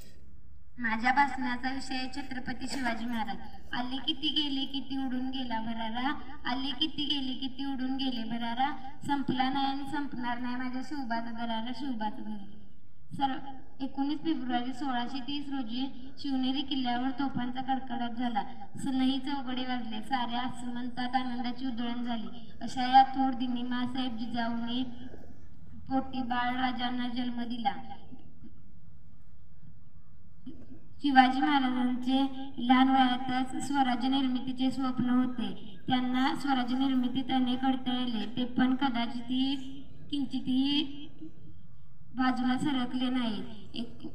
माझ्या भाषणाचा विषय छत्रपती शिवाजी महाराज. आली किती गेली किती उडून गेला भरारा. आली किती गेली किती उडून गेले भरारा. संपला नाही आणि संपणार नाही माझ्या शिवबाचा दरारा. 19 फेब्रुवारी 1630 रोजी शिवनेरी किल्ल्यावर तोफांचा कडकडाट झाला. सनई चौघडे वाजले. साऱ्या आसमंतात आनंदाची उधळण झाली. अशा या थोर दिनी माँसाहेब जिजाऊने पोटी बाळराजांना जन्म दिला. शिवाजी महाराजांचे लहान वयातच स्वराज्य निर्मितीचे स्वप्न होते. त्यांना स्वराज्य निर्मितीत अनेक अडथळे, ते पण किंचितही बाजूला सरकले नाहीत.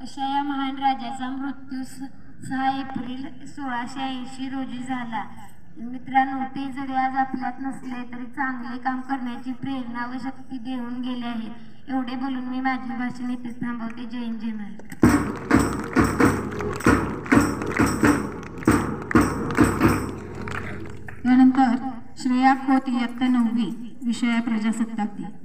अशा या महान राजाचा मृत्यू 6 एप्रिल 1680 रोजी झाला. मित्रांनो, ते जरी आज आपल्यात नसले तरी चांगले काम करण्याची प्रेरणा व शक्ती देऊन गेले आहेत. एवढे बोलून मी माझी भाषण इथेच थांबवते. जय हिंद, जय महाराज. त्यानंतर श्रेया खोत इयत्ता 9वी. विषय प्रजासत्ताक दिन.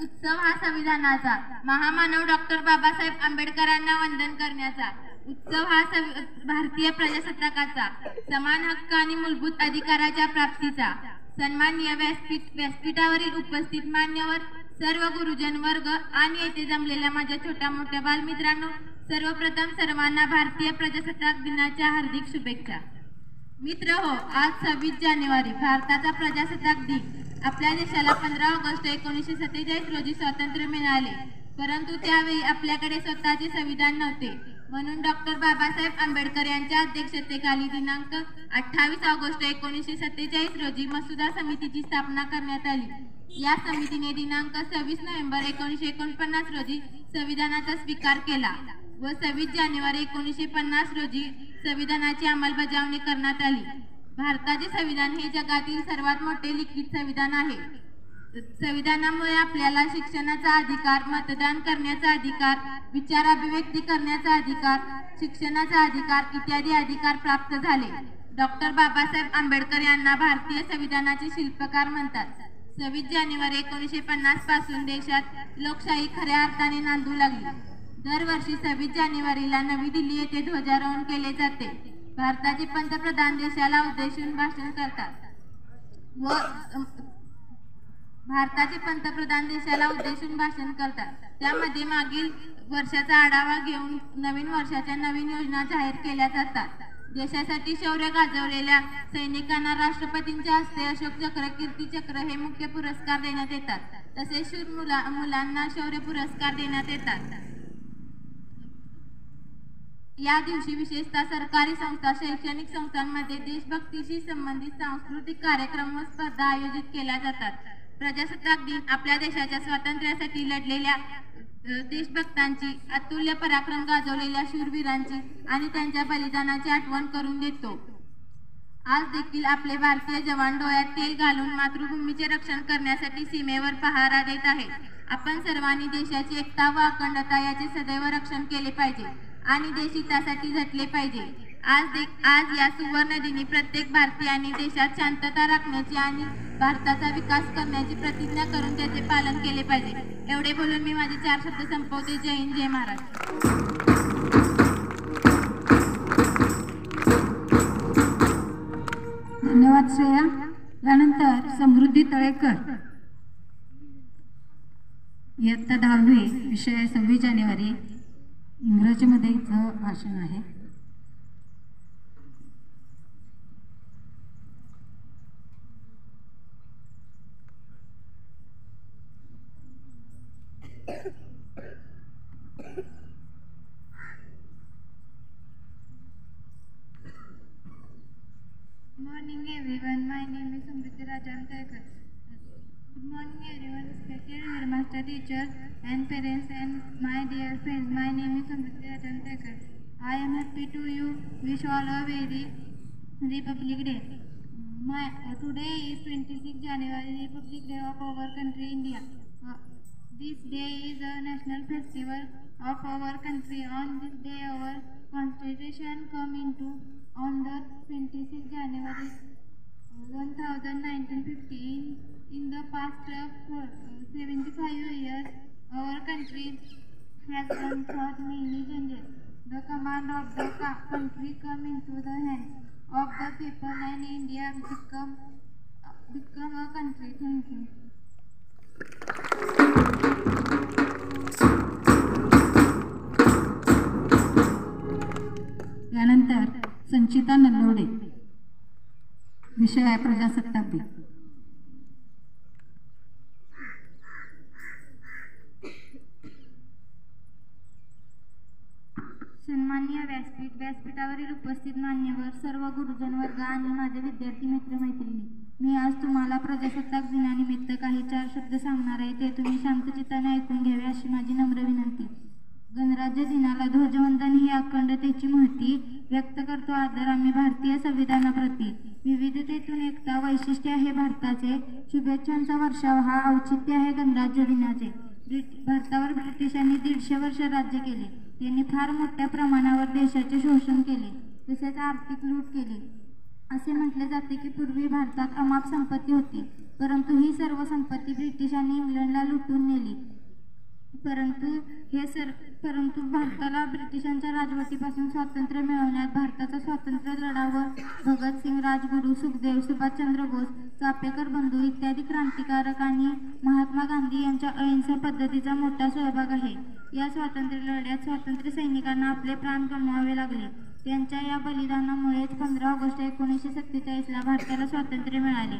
उत्सव हा संविधानाचा महामानव डॉक्टर बाबासाहेब आंबेडकरांना वंदन करण्याचा उत्सव हा भारतीय प्रजासत्ताकाचा समान हक्क आणि मूलभूत अधिकाराच्या प्राप्तीचा. सन्माननीय व्यासपीठावरील उपस्थित मान्यवर, सर्व गुरुजन वर्ग आणि येथे जमलेल्या माझ्या छोट्या मोठ्या बालमित्रांनो, सर्वप्रथम सर्वांना भारतीय प्रजासत्ताक दिनाच्या हार्दिक शुभेच्छा. मित्र हो, आज 26 जानेवारी भारताचा प्रजासत्ताक दिन. आपल्या देशाला 15 ऑगस्ट 1947 रोजी स्वातंत्र्य मिळाले. परंतु त्यावेळी आपल्याकडे स्वतःचे संविधान नव्हते. म्हणून डॉक्टर बाबासाहेब आंबेडकर यांच्या अध्यक्षतेखाली दिनांक 28 ऑगस्ट 1947 रोजी मसुदा समितीची स्थापना करण्यात आली. या समितीने दिनांक 26 नोव्हेंबर 1949 रोजी संविधानाचा स्वीकार केला व 26 जानेवारी 1950 रोजी संविधानाची अंमलबजावणी करण्यात आली. भारताचे संविधान हे जगातील सर्वात मोठे लिखित संविधान आहे. संविधानामुळे आपल्याला शिक्षणाचा अधिकार, मतदान करण्याचा अधिकार, विचार अभिव्यक्ती करण्याचा अधिकार, शिक्षणाचा अधिकार इत्यादी अधिकार प्राप्त झाले. डॉक्टर बाबासाहेब आंबेडकर यांना भारतीय संविधानाचे शिल्पकार म्हणतात. 26 जानेवारी 1950 पासून देशात लोकशाही खऱ्या अर्थाने नांदू लागली. दरवर्षी 26 जानेवारीला नवी दिल्ली येथे ध्वजारोहण केले जाते. भारताचे पंतप्रधान देशाला उद्देशून भाषण करतात त्यामध्ये मागील वर्षाचा आढावा घेऊन नवीन वर्षाच्या नवीन योजना जाहीर केल्या जातात. देशासाठी शौर्य गाजवलेल्या सैनिकांना राष्ट्रपतींच्या हस्ते अशोक चक्र, कीर्ती चक्र हे मुख्य पुरस्कार देण्यात येतात. तसेच शूर मुलांना शौर्य पुरस्कार देण्यात येतात. या दिवशी विशेषतः सरकारी संस्था, शैक्षणिक संस्थांमध्ये देशभक्तीशी संबंधित सांस्कृतिक कार्यक्रम व स्पर्धा आयोजित केल्या जातात. प्रजासत्ताक दिन आपल्या देशाच्या स्वातंत्र्यासाठी लढलेल्या देशभक्तांची, अतुल्य पराक्रम गाजवलेल्या शूरवीरांची आणि त्यांच्या बलिदानाची आठवण करून देतो. आज देखील आपले भारतीय जवान डोळ्यात तेल घालून मातृभूमीचे रक्षण करण्यासाठी सीमेवर पहारा देत आहेत. आपण सर्वांनी देशाची एकता व अखंडता याचे सदैव रक्षण केले पाहिजे आणि देशहितासाठी झटले पाहिजे. आज या सुवर्ण दिनी प्रत्येक भारतीयांनी देशात शांतता राखण्याची आणि भारताचा विकास करण्याची प्रतिज्ञा करून त्याचे पालन केले पाहिजे. एवढे बोलून मी माझे 4 शब्द संपवते. जय हिंद, जय महाराष्ट्र. धन्यवाद श्रेया. यानंतर समृद्धी तळेकर, इयत्ता 10वी, विषय 26 जानेवारी, इंग्रजीमध्ये हिचं भाषण आहे. Good morning everyone. My name is Samriddhi Rajan Thakur. Good morning everyone, respected headmaster, teachers and parents and my dear friends. My name is Samriddhi Rajan Thakur. I am happy to wish all a very Republic Day. Today is 26 January, Republic Day of our country India. This day is a national festival of our country. On this day our constitution come into on the 26 January 1915. In the past 75 years, our country has gone through many changes. The command of the country come into the hands of the people and India become a country. Thank you. यानंतर संचिता नल्लोडे, विषय आहे प्रजासत्ताक दिन. सन्माननीय व्यासपीठावरील उपस्थित मान्यवर, सर्व गुरुजन वर्ग आणि माझे विद्यार्थी मित्रमैत्रिणी, मी आज तुम्हाला प्रजासत्ताक दिनानिमित्त काही 4 शब्द सांगणार आहे. ते तुम्ही शांतचित्ताने ऐकून घ्यावे अशी माझी नम्र विनंती. गणराज्य दिनाला ध्वजवंदन ही अखंडतेची महती व्यक्त करतो आदर आम्ही भारतीय संविधानाप्रती. विविधतेतून एकता वैशिष्ट्य आहे भारताचे. शुभेच्छांचा वर्षाव हा औचित्य आहे गणराज्य दिनाचे. भारतावर ब्रिटिशांनी 150 वर्ष राज्य केले. त्यांनी फार मोठ्या प्रमाणावर देशाचे शोषण केले, तसेच आर्थिक लूट केली. असे म्हटले जाते की पूर्वी भारतात अमाप संपत्ती होती, परंतु ही सर्व संपत्ती ब्रिटिशांनी इंग्लंडला लुटून नेली. परंतु भारताला ब्रिटिशांच्या राजवटीपासून स्वातंत्र्य मिळवण्यात भारताचा स्वातंत्र्य लढा व भगतसिंग, राजगुरू, सुखदेव, सुभाषचंद्र बोस, चापेकर बंधू इत्यादी क्रांतिकारक आणि महात्मा गांधी यांच्या अहिंसा पद्धतीचा मोठा सहभाग आहे. या स्वातंत्र्य लढ्यात स्वातंत्र्य सैनिकांना आपले प्राण गमवावे लागले. त्यांच्या या बलिदानामुळेच 15 ऑगस्ट 1947ला भारताला स्वातंत्र्य मिळाले.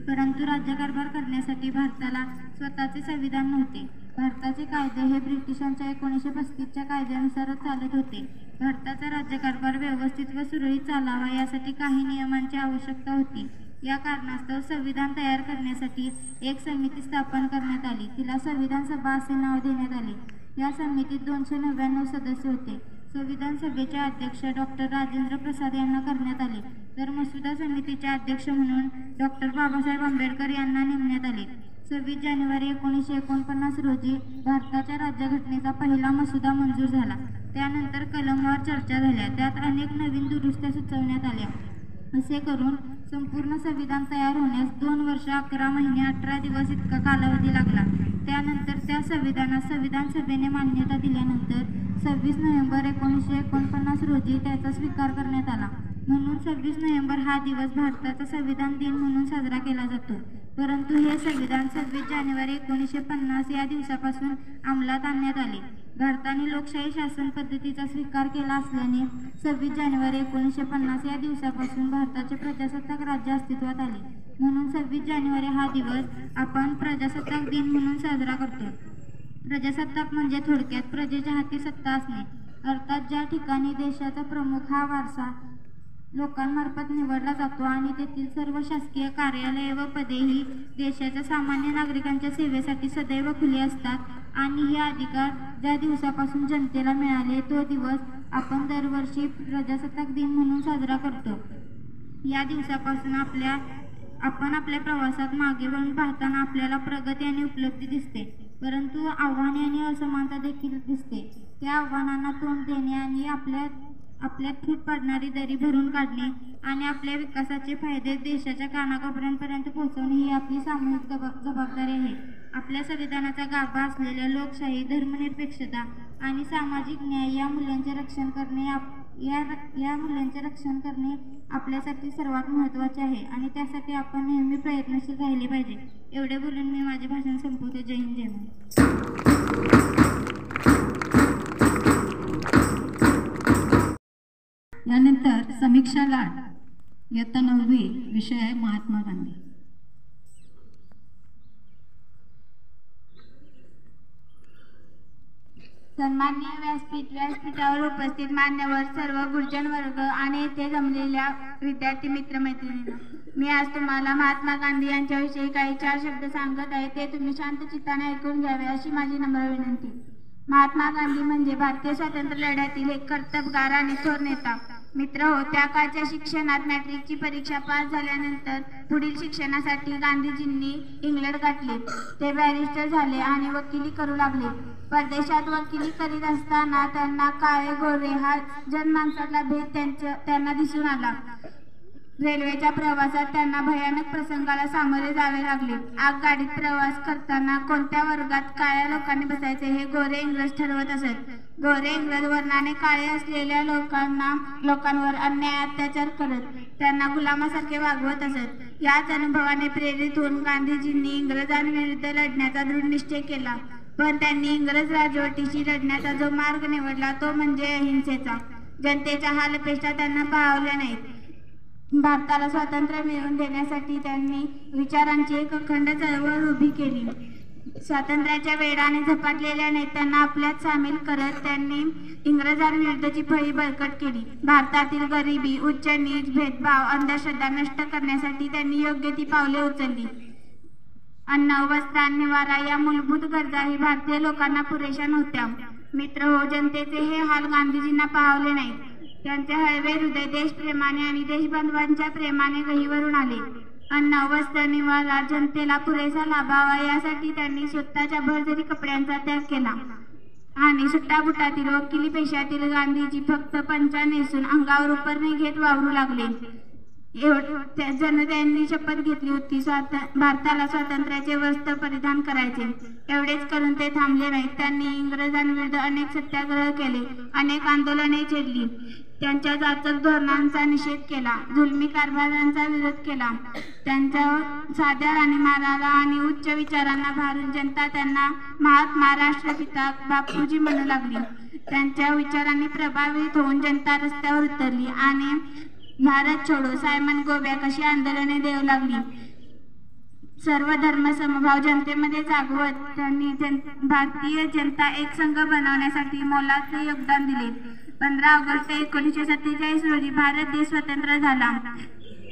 परंतु राज्यकारभार करण्यासाठी भारताला स्वतःचे संविधान नव्हते. भारताचे कायदे हे ब्रिटिशांच्या 1935च्या कायद्यानुसारच चालत होते. भारताचा राज्यकारभार व्यवस्थित व सुरळीत चालावा यासाठी काही नियमांची आवश्यकता होती. या कारणास्तव संविधान तयार करण्यासाठी एक समिती स्थापन करण्यात आली. तिला संविधान सभा असे नाव देण्यात आले. या समितीत 299 सदस्य होते. संविधान सभेचे अध्यक्ष डॉक्टर राजेंद्र प्रसाद यांना करण्यात आले, तर मसुदा समितीचे अध्यक्ष म्हणून डॉक्टर बाबासाहेब आंबेडकर यांना नेमण्यात आले. 26 जानेवारी 1949 रोजी भारताच्या राज्यघटनेचा पहिला मसुदा मंजूर झाला. त्यानंतर कलमवार चर्चा झाल्या. त्यात अनेक नवीन दुरुस्त्या सुचवण्यात आल्या. असे करून संपूर्ण संविधान तयार होण्यास 2 वर्ष 11 महिने 18 दिवस इतका कालावधी लागला. त्यानंतर त्या संविधानास संविधान सभेने मान्यता दिल्यानंतर 26 नोव्हेंबर 1949 रोजी त्याचा स्वीकार करण्यात आला. म्हणून 26 नोव्हेंबर हा दिवस भारताचा संविधान दिन म्हणून साजरा केला जातो. परंतु हे संविधान 26 जानेवारी 1950 या दिवसापासून अंमलात आणण्यात आले. भारताने लोकशाही शासन पद्धतीचा स्वीकार केला असल्याने 26 जानेवारी 1950 या दिवसापासून भारताचे प्रजासत्ताक राज्य अस्तित्वात आले. म्हणून 26 जानेवारी हा दिवस आपण प्रजासत्ताक दिन म्हणून साजरा करतो. प्रजासत्ताक म्हणजे थोडक्यात प्रजेच्या हाती सत्ता असणे, अर्थात ज्या ठिकाणी देशाचा प्रमुख हा वारसा लोकांमार्फत निवडला जातो आणि तेथील सर्व शासकीय कार्यालये व पदे ही देशाच्या सामान्य नागरिकांच्या सेवेसाठी सदैव खुली असतात आणि हे अधिकार ज्या दिवसापासून जनतेला मिळाले तो दिवस आपण दरवर्षी प्रजासत्ताक दिन म्हणून साजरा करतो. या दिवसापासून आपण आपल्या प्रवासात मागे वळून पाहताना आपल्याला प्रगती आणि उपलब्धी दिसते, परंतु आव्हाने आणि असमानता देखील दिसते. त्या आव्हानांना तोंड देणे आणि आपल्यात फूट पडणारी दरी भरून काढणे आणि आपल्या विकासाचे फायदे देशाच्या कानाकोपऱ्यांपर्यंत पोहोचवणे ही आपली सामूहिक जबाबदारी आहे. आपल्या संविधानाचा गाभा असलेल्या लोकशाही, धर्मनिरपेक्षता आणि सामाजिक न्याय या मूल्यांचे रक्षण करणे आपल्यासाठी सर्वात महत्त्वाचे आहे आणि त्यासाठी आपण नेहमी प्रयत्नशील राहिले पाहिजे. एवढे बोलून मी माझे भाषण संपवते. जय हिंद, जय महाराष्ट्र. यानंतर समीक्षा लाड, इयत्ता 9वी, विषय आहे महात्मा गांधी. सन्माननीय व्यासपीठावर उपस्थित मान्यवर, सर्व गुरुजन वर्ग आणि येथे जमलेल्या विद्यार्थी मित्रमैत्रिणींनो, मी आज तुम्हाला महात्मा गांधी यांच्याविषयी काही 4 शब्द सांगत आहे. ते तुम्ही शांत चित्ताने ऐकून घ्यावे अशी माझी नम्र विनंती. महात्मा गांधी म्हणजे भारतीय स्वातंत्र्य लढ्यातील एक कर्तबगार आणि थोर नेता. मित्र हो, त्या काळच्या शिक्षणात मॅट्रिकची परीक्षा पास झाल्यानंतर पुढील शिक्षणासाठी गांधीजींनी इंग्लंड गाठले. ते बॅरिस्टर झाले आणि वकिली करू लागले. परदेशात वकिली करीत असताना त्यांना काळे गोरे हा जनमानसातला भेद त्यांना दिसून आला. रेल्वेच्या प्रवासात त्यांना भयानक प्रसंगाला सामोरे जावे लागले. आगगाडीत प्रवास करताना कोणत्या वर्गात काळ्या लोकांनी बसायचे हे गोरे इंग्रज ठरवत असत. गोरे इंग्रज वर्णाने काळे असलेल्या लोकांवर अन्याय अत्याचार करत त्यांना गुलामासारखे वागवत असत. याच अनुभवाने प्रेरित होऊन गांधीजींनी इंग्रजांविरुद्ध लढण्याचा दृढ निश्चय केला. पण त्यांनी इंग्रज राजवटीशी लढण्याचा जो मार्ग निवडला तो म्हणजे अहिंसेचा. जनतेच्या हालअपेष्टा त्यांना पाहवल्या नाहीत. भारताला स्वातंत्र्य मिळवून देण्यासाठी त्यांनी विचारांची एक अखंड चळवळ उभी केली. स्वातंत्र्याच्या वेडाने झपाटलेल्या नेत्यांना आपल्यात सामील करत त्यांनी इंग्रजांविरुद्धची फळी बळकट केली. भारतातील गरिबी, उच्च नीच, भेदभाव, अंधश्रद्धा नष्ट करण्यासाठी त्यांनी योग्य ती पावले उचलली. अन्न, वस्त्र आणि निवारा या मूलभूत गरजाही भारतीय लोकांना पुरेशा नव्हत्या. मित्र हो, जनतेचे हे हाल गांधीजींना पाहवले नाहीत. त्यांचे हळवे हृदय देशप्रेमाने आणि देशबांधवांच्या प्रेमाने गहिवरून आले. अन्न, वस्त्र, निवारा जनतेला पुरेसा लाभावा यासाठी त्यांनी स्वतःच्या भरजरी कपड्यांचा त्याग केला आणि सुट्टाबुटातील वकिली पेशातील गांधीजी फक्त पंचा नेसून अंगावर उपरणे घेत वावरू लागले. जनतेने शपथ घेतली होती भारताला स्वातंत्र्याचे वस्त्र परिधान करायचे. एवढेच करून ते थांबले नाहीत. त्यांनी इंग्रजांविरुद्ध अनेक सत्याग्रह केले, अनेक आंदोलने छेडली, त्यांच्या जाचक धोरणांचा निषेध केला, जुलमी कारभारांचा विरोध केला. त्यांच्या साध्या राणीमाराला आणि उच्च विचारांना भारून जनता त्यांना महात्मा, राष्ट्रपिता, बापूजी म्हणू लागली. त्यांच्या विचारांनी प्रभावित होऊन जनता रस्त्यावर उतरली आणि भारत छोडो, सायमन गो बॅक अशी आंदोलने देऊ लागली. सर्व धर्म समभाव जनतेमध्ये जागवत त्यांनी भारतीय जनता एक संघ बनवण्यासाठी मोलाचे योगदान दिले. 15 ऑगस्ट 1947 रोजी भारत देश स्वतंत्र झाला.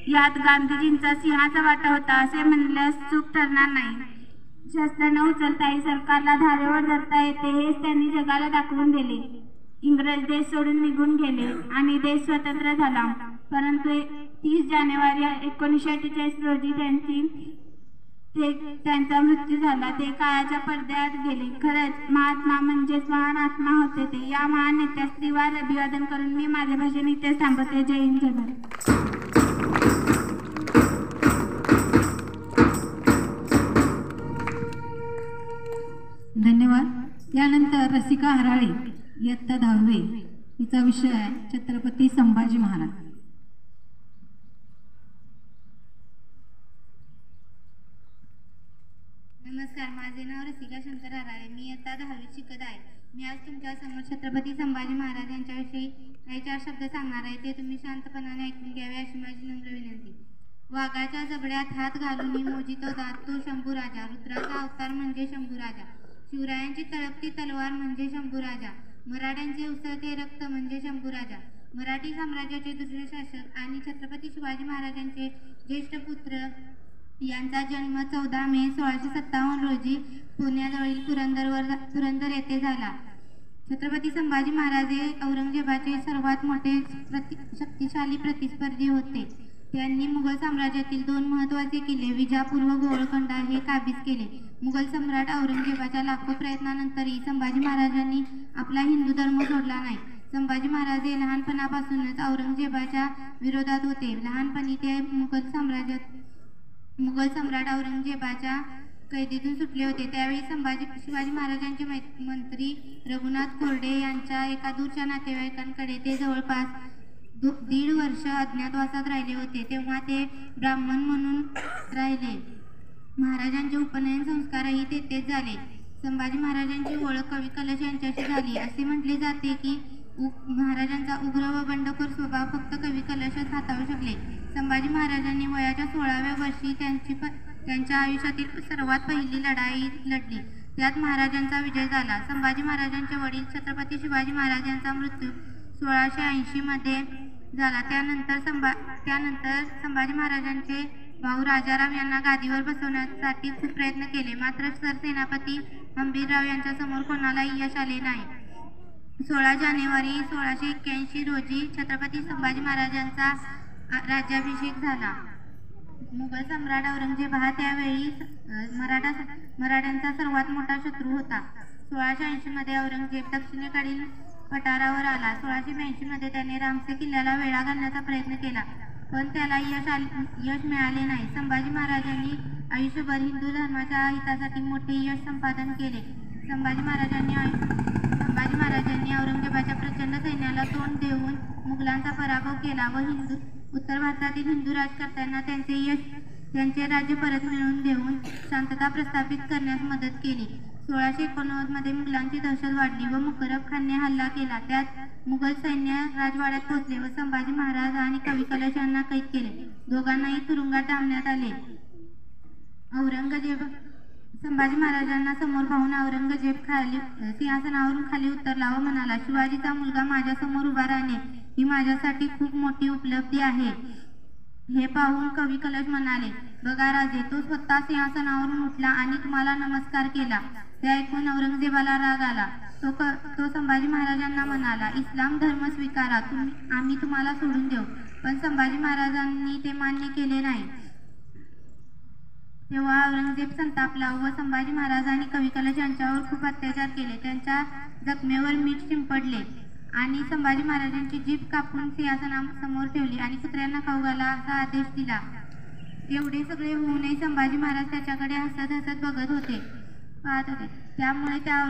यात गांधीजींचा सिंहाचा वाटा होता असे म्हणल्यास चूक ठरणार नाही. शस्त्र न उचलताही सरकारला धारेवर धरता येते हेच त्यांनी जगाला दाखवून दिले. इंग्रज देश सोडून निघून गेले आणि देश स्वतंत्र झाला. परंतु 30 जानेवारी 1948 रोजी त्यांचा मृत्यू झाला. ते काळाच्या पडद्यात गेले. खरंच महात्मा म्हणजेच महान आत्मा होते ते. या महान नेत्यास त्रिवार अभिवादन करून मी माझे भाषण इथेच थांबवते. जय हिंद, जय भारत. धन्यवाद. यानंतर रसिका हराळे इयत्ता 10वी, हिचा विषय आहे छत्रपती संभाजी महाराज. नमस्कार, माझे नाव रसिका शंकर हराळे. मी इयत्ता 10वीत शिकत आहे. मी आज तुमच्या समोर छत्रपती संभाजी महाराज यांच्याविषयी काही 4 शब्द सांगणार आहे. ते तुम्ही शांतपणाने ऐकून घ्यावे अशी माझी नम्र विनंती. वाघाच्या जबड्यात हात घालून मोजितो दात तो शंभूराजा. रुद्राचा अवतार म्हणजे शंभूराजा. शिवरायांची तळपती तलवार म्हणजे शंभूराजा. मराठ्यांचे उसळते रक्त म्हणजे शंभूराजा. मराठी साम्राज्याचे दुसरे शासक आणि छत्रपती शिवाजी महाराजांचे ज्येष्ठ पुत्र यांचा जन्म 14 मे 1657 रोजी पुण्याजवळील पुरंदर येथे झाला. छत्रपती संभाजी महाराज हे औरंगजेबाचे सर्वात मोठे शक्तिशाली प्रतिस्पर्धी होते. त्यांनी मुघल साम्राज्यातील 2 महत्त्वाचे किल्ले विजापूर व गोवळकोंडा हे काबीज केले. मुघल सम्राट औरंगजेबाच्या लाखो प्रयत्नानंतरही संभाजी महाराजांनी आपला हिंदू धर्म सोडला नाही. संभाजी महाराज हे लहानपणापासूनच औरंगजेबाच्या विरोधात होते. लहानपणी ते मुघल सम्राट औरंगजेबाच्या कैदेतून सुटले होते. त्यावेळी शिवाजी महाराजांचे मंत्री रघुनाथ खोरडे यांच्या एका दूरच्या नातेवाईकांकडे ते जवळपास 1.5 वर्ष अज्ञातवासात राहिले होते. तेव्हा ते ब्राह्मण म्हणून राहिले. महाराजांचे उपनयन संस्कारही तेथेच झाले. संभाजी महाराजांची ओळख कवी कलश यांच्याशी झाली. असे म्हटले जाते की महाराजांचा उग्र व बंडखोर स्वभाव फक्त कवी कलशच हाताळू शकले. संभाजी महाराजांनी वयाच्या 16व्या वर्षी त्यांच्या आयुष्यातील सर्वात पहिली लढाई लढली. त्यात महाराजांचा विजय झाला. संभाजी महाराजांचे वडील छत्रपती शिवाजी महाराज यांचा मृत्यू 1680 मध्ये झाला. त्यानंतर संभाजी महाराजांचे भाऊ राजाराम यांना गादीवर बसवण्यासाठी खूप प्रयत्न केले. मात्र सरसेनापती हंबीरराव यांच्या समोर कोणालाही यश आले नाही. 16 जानेवारी 1681 रोजी छत्रपती संभाजी महाराजांचा राज्याभिषेक झाला. मुघल सम्राट औरंगजेब हा त्यावेळी मराठ्यांचा सर्वात मोठा शत्रू होता. 1680 मध्ये औरंगजेब दक्षिणेकडील पठारावर आला. 1682 मध्ये त्याने रामसे किल्ल्याला वेढा घालण्याचा प्रयत्न केला, पण त्याला यश मिळाले नाही. संभाजी महाराजांनी आयुष्यभर हिंदू धर्माच्या हितासाठी मोठे यश संपादन केले. संभाजी महाराजांनी औरंगजेबाच्या प्रचंड सैन्याला तोंड देऊन मुघलांचा पराभव केला व उत्तर भारतातील हिंदू राज्यकर्त्यांना त्यांचे राज्य परत मिळवून देऊन शांतता प्रस्थापित करण्यास मदत केली. 1689 मध्ये मुघलांची दहशत वाढली व मुकरब खानने हल्ला केला. त्यात मुघल सैन्य राजवाड्यात पोहोचले व संभाजी महाराज आणि कवी कलश यांना कैद केले. दोघांनाही तुरुंगात डांबण्यात आले. संभाजी महाराजांना समोर पाहून औरंगजेब सिंहासनावरून खाली उतरला व म्हणाला, शिवाजीचा मुलगा माझ्या समोर उभा राहणे ही माझ्यासाठी खूप मोठी उपलब्धी आहे. हे पाहून कवी कलश म्हणाले, बघा राजे, तो स्वतः सिंहासनावरून उठला आणि तुम्हाला नमस्कार केला. ते ऐकून औरंगजेबाला राग आला. तो संभाजी महाराजांना म्हणाला, इस्लाम धर्म स्वीकारा, आम्ही तुम्हाला सोडून देऊ. पण संभाजी महाराजांनी ते मान्य केले नाही. तेव्हा औरंगजेब संतापला व संभाजी महाराज आणि कवी कलश यांच्यावर खूप अत्याचार केले. त्यांच्या जखमेवर मीठ शिंपडले आणि संभाजी महाराजांची जीभ कापून सिंहासनासमोर ठेवली आणि कुत्र्यांना खाऊ घाला असा आदेश दिला. एवढे सगळे होऊनही संभाजी महाराज त्याच्याकडे हसत हसत पाहत होते. त्यामुळे त्या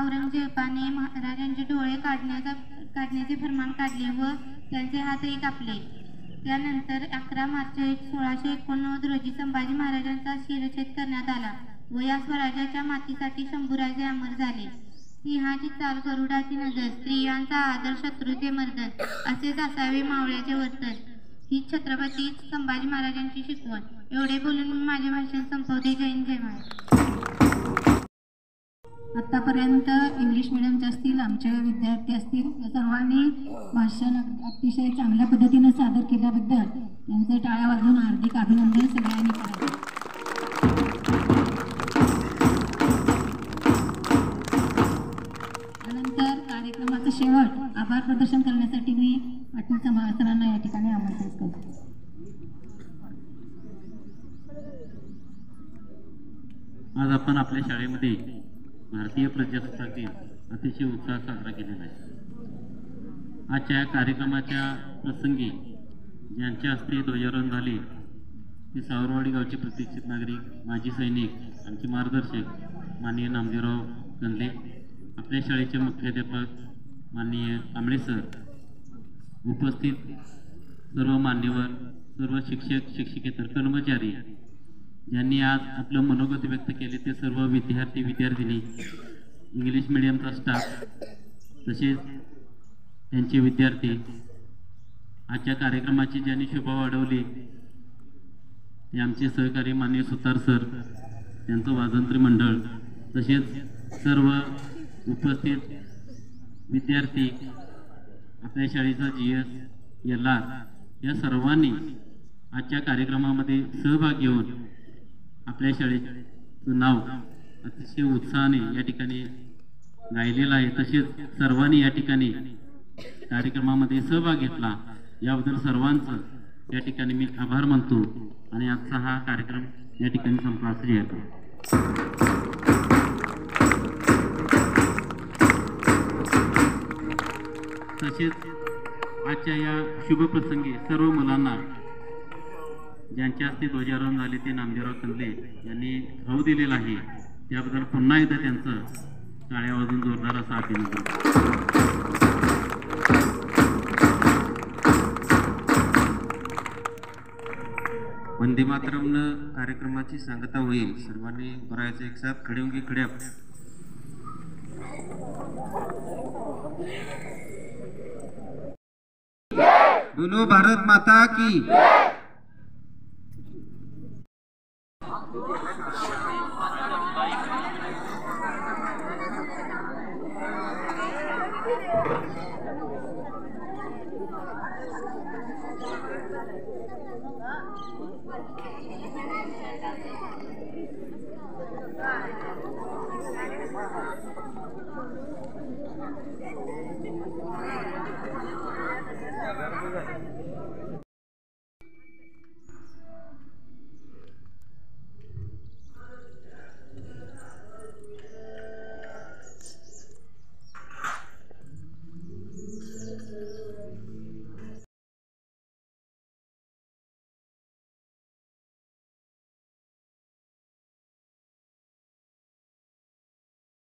औरंगजेबाने महाराजांचे डोळे काढण्याचे फरमान काढले व त्यांचे हातही कापले. त्यानंतर 11 मार्च 1689 रोजी संभाजी महाराजांचा शिरच्छेद करण्यात आला व या स्वराज्याच्या मातीसाठी शंभूराजे अमर झाले. सिंहाची चाल, गरुडाची नजर, स्त्रियांचा आदर, शत्रूचे मर्दन असेच असावे मावळ्याचे वर्तन, ही छत्रपती संभाजी महाराजांची शिकवण. एवढे बोलून मी माझे भाषण संपवते. जय हिंद, जय महाराष्ट्र. आत्तापर्यंत इंग्लिश मिडियमचे असतील, आमचे विद्यार्थी असतील, या सर्वांनी भाषण अतिशय चांगल्या पद्धतीने सादर केल्याबद्दल त्यांचे टाळ्या वाजवून हार्दिक अभिनंदन सगळ्यांनी करावे. त्यानंतर कार्यक्रमाचं शेवट आभार प्रदर्शन करण्यासाठी मी पाटील सरांना या ठिकाणी आमंत्रित करतो. आज आपण आपल्या शाळेमध्ये भारतीय प्रजासत्ताक दिन अतिशय उत्साहात साजरा केलेला आहे. आजच्या या कार्यक्रमाच्या प्रसंगी ज्यांच्या हस्ते ध्वजारोहण झाले ते सावरवाडी गावचे प्रतिष्ठित नागरिक, माजी सैनिक, आमचे मार्गदर्शक माननीय नामदेवराव कंदले, आपल्या शाळेचे मुख्याध्यापक माननीय कांबळे सर, उपस्थित सर्व मान्यवर, सर्व शिक्षक, शिक्षकेतर कर्मचारी, ज्यांनी आज आपलं मनोगत व्यक्त केले ते सर्व विद्यार्थी, विद्यार्थिनी, इंग्लिश मिडियमचा स्टाफ, तसेच त्यांचे विद्यार्थी, आजच्या कार्यक्रमाची ज्यांनी शोभा वाढवली ते आमचे सहकारी माननीय सुतार सर, त्यांचं वाजंत्री मंडळ, तसेच सर्व उपस्थित विद्यार्थी, आपल्या शाळेचा GS, LR या सर्वांनी आजच्या कार्यक्रमामध्ये सहभाग घेऊन आपल्या शाळेचं नाव अतिशय उत्साहाने या ठिकाणी गायलेलं आहे. तसेच सर्वांनी या ठिकाणी कार्यक्रमामध्ये सहभाग घेतला याबद्दल सर्वांचं या ठिकाणी मी आभार मानतो आणि आजचा हा कार्यक्रम या ठिकाणी संपला येतो. तसेच आजच्या या शुभप्रसंगी सर्व मुलांना ज्यांच्या हस्ते ध्वजारोहण झाले ते नामदेवराव कंदले यांनी खाऊ दिलेला आहे, त्याबद्दल पुन्हा एकदा त्यांचं टाळ्या वाजून जोरदार असं अभिनंदन. वंदे मातरमनं कार्यक्रमाची सांगता होईल. सर्वांनी बरायचं एक साथ खडे होंगे खडे. बोलो भारत माता की.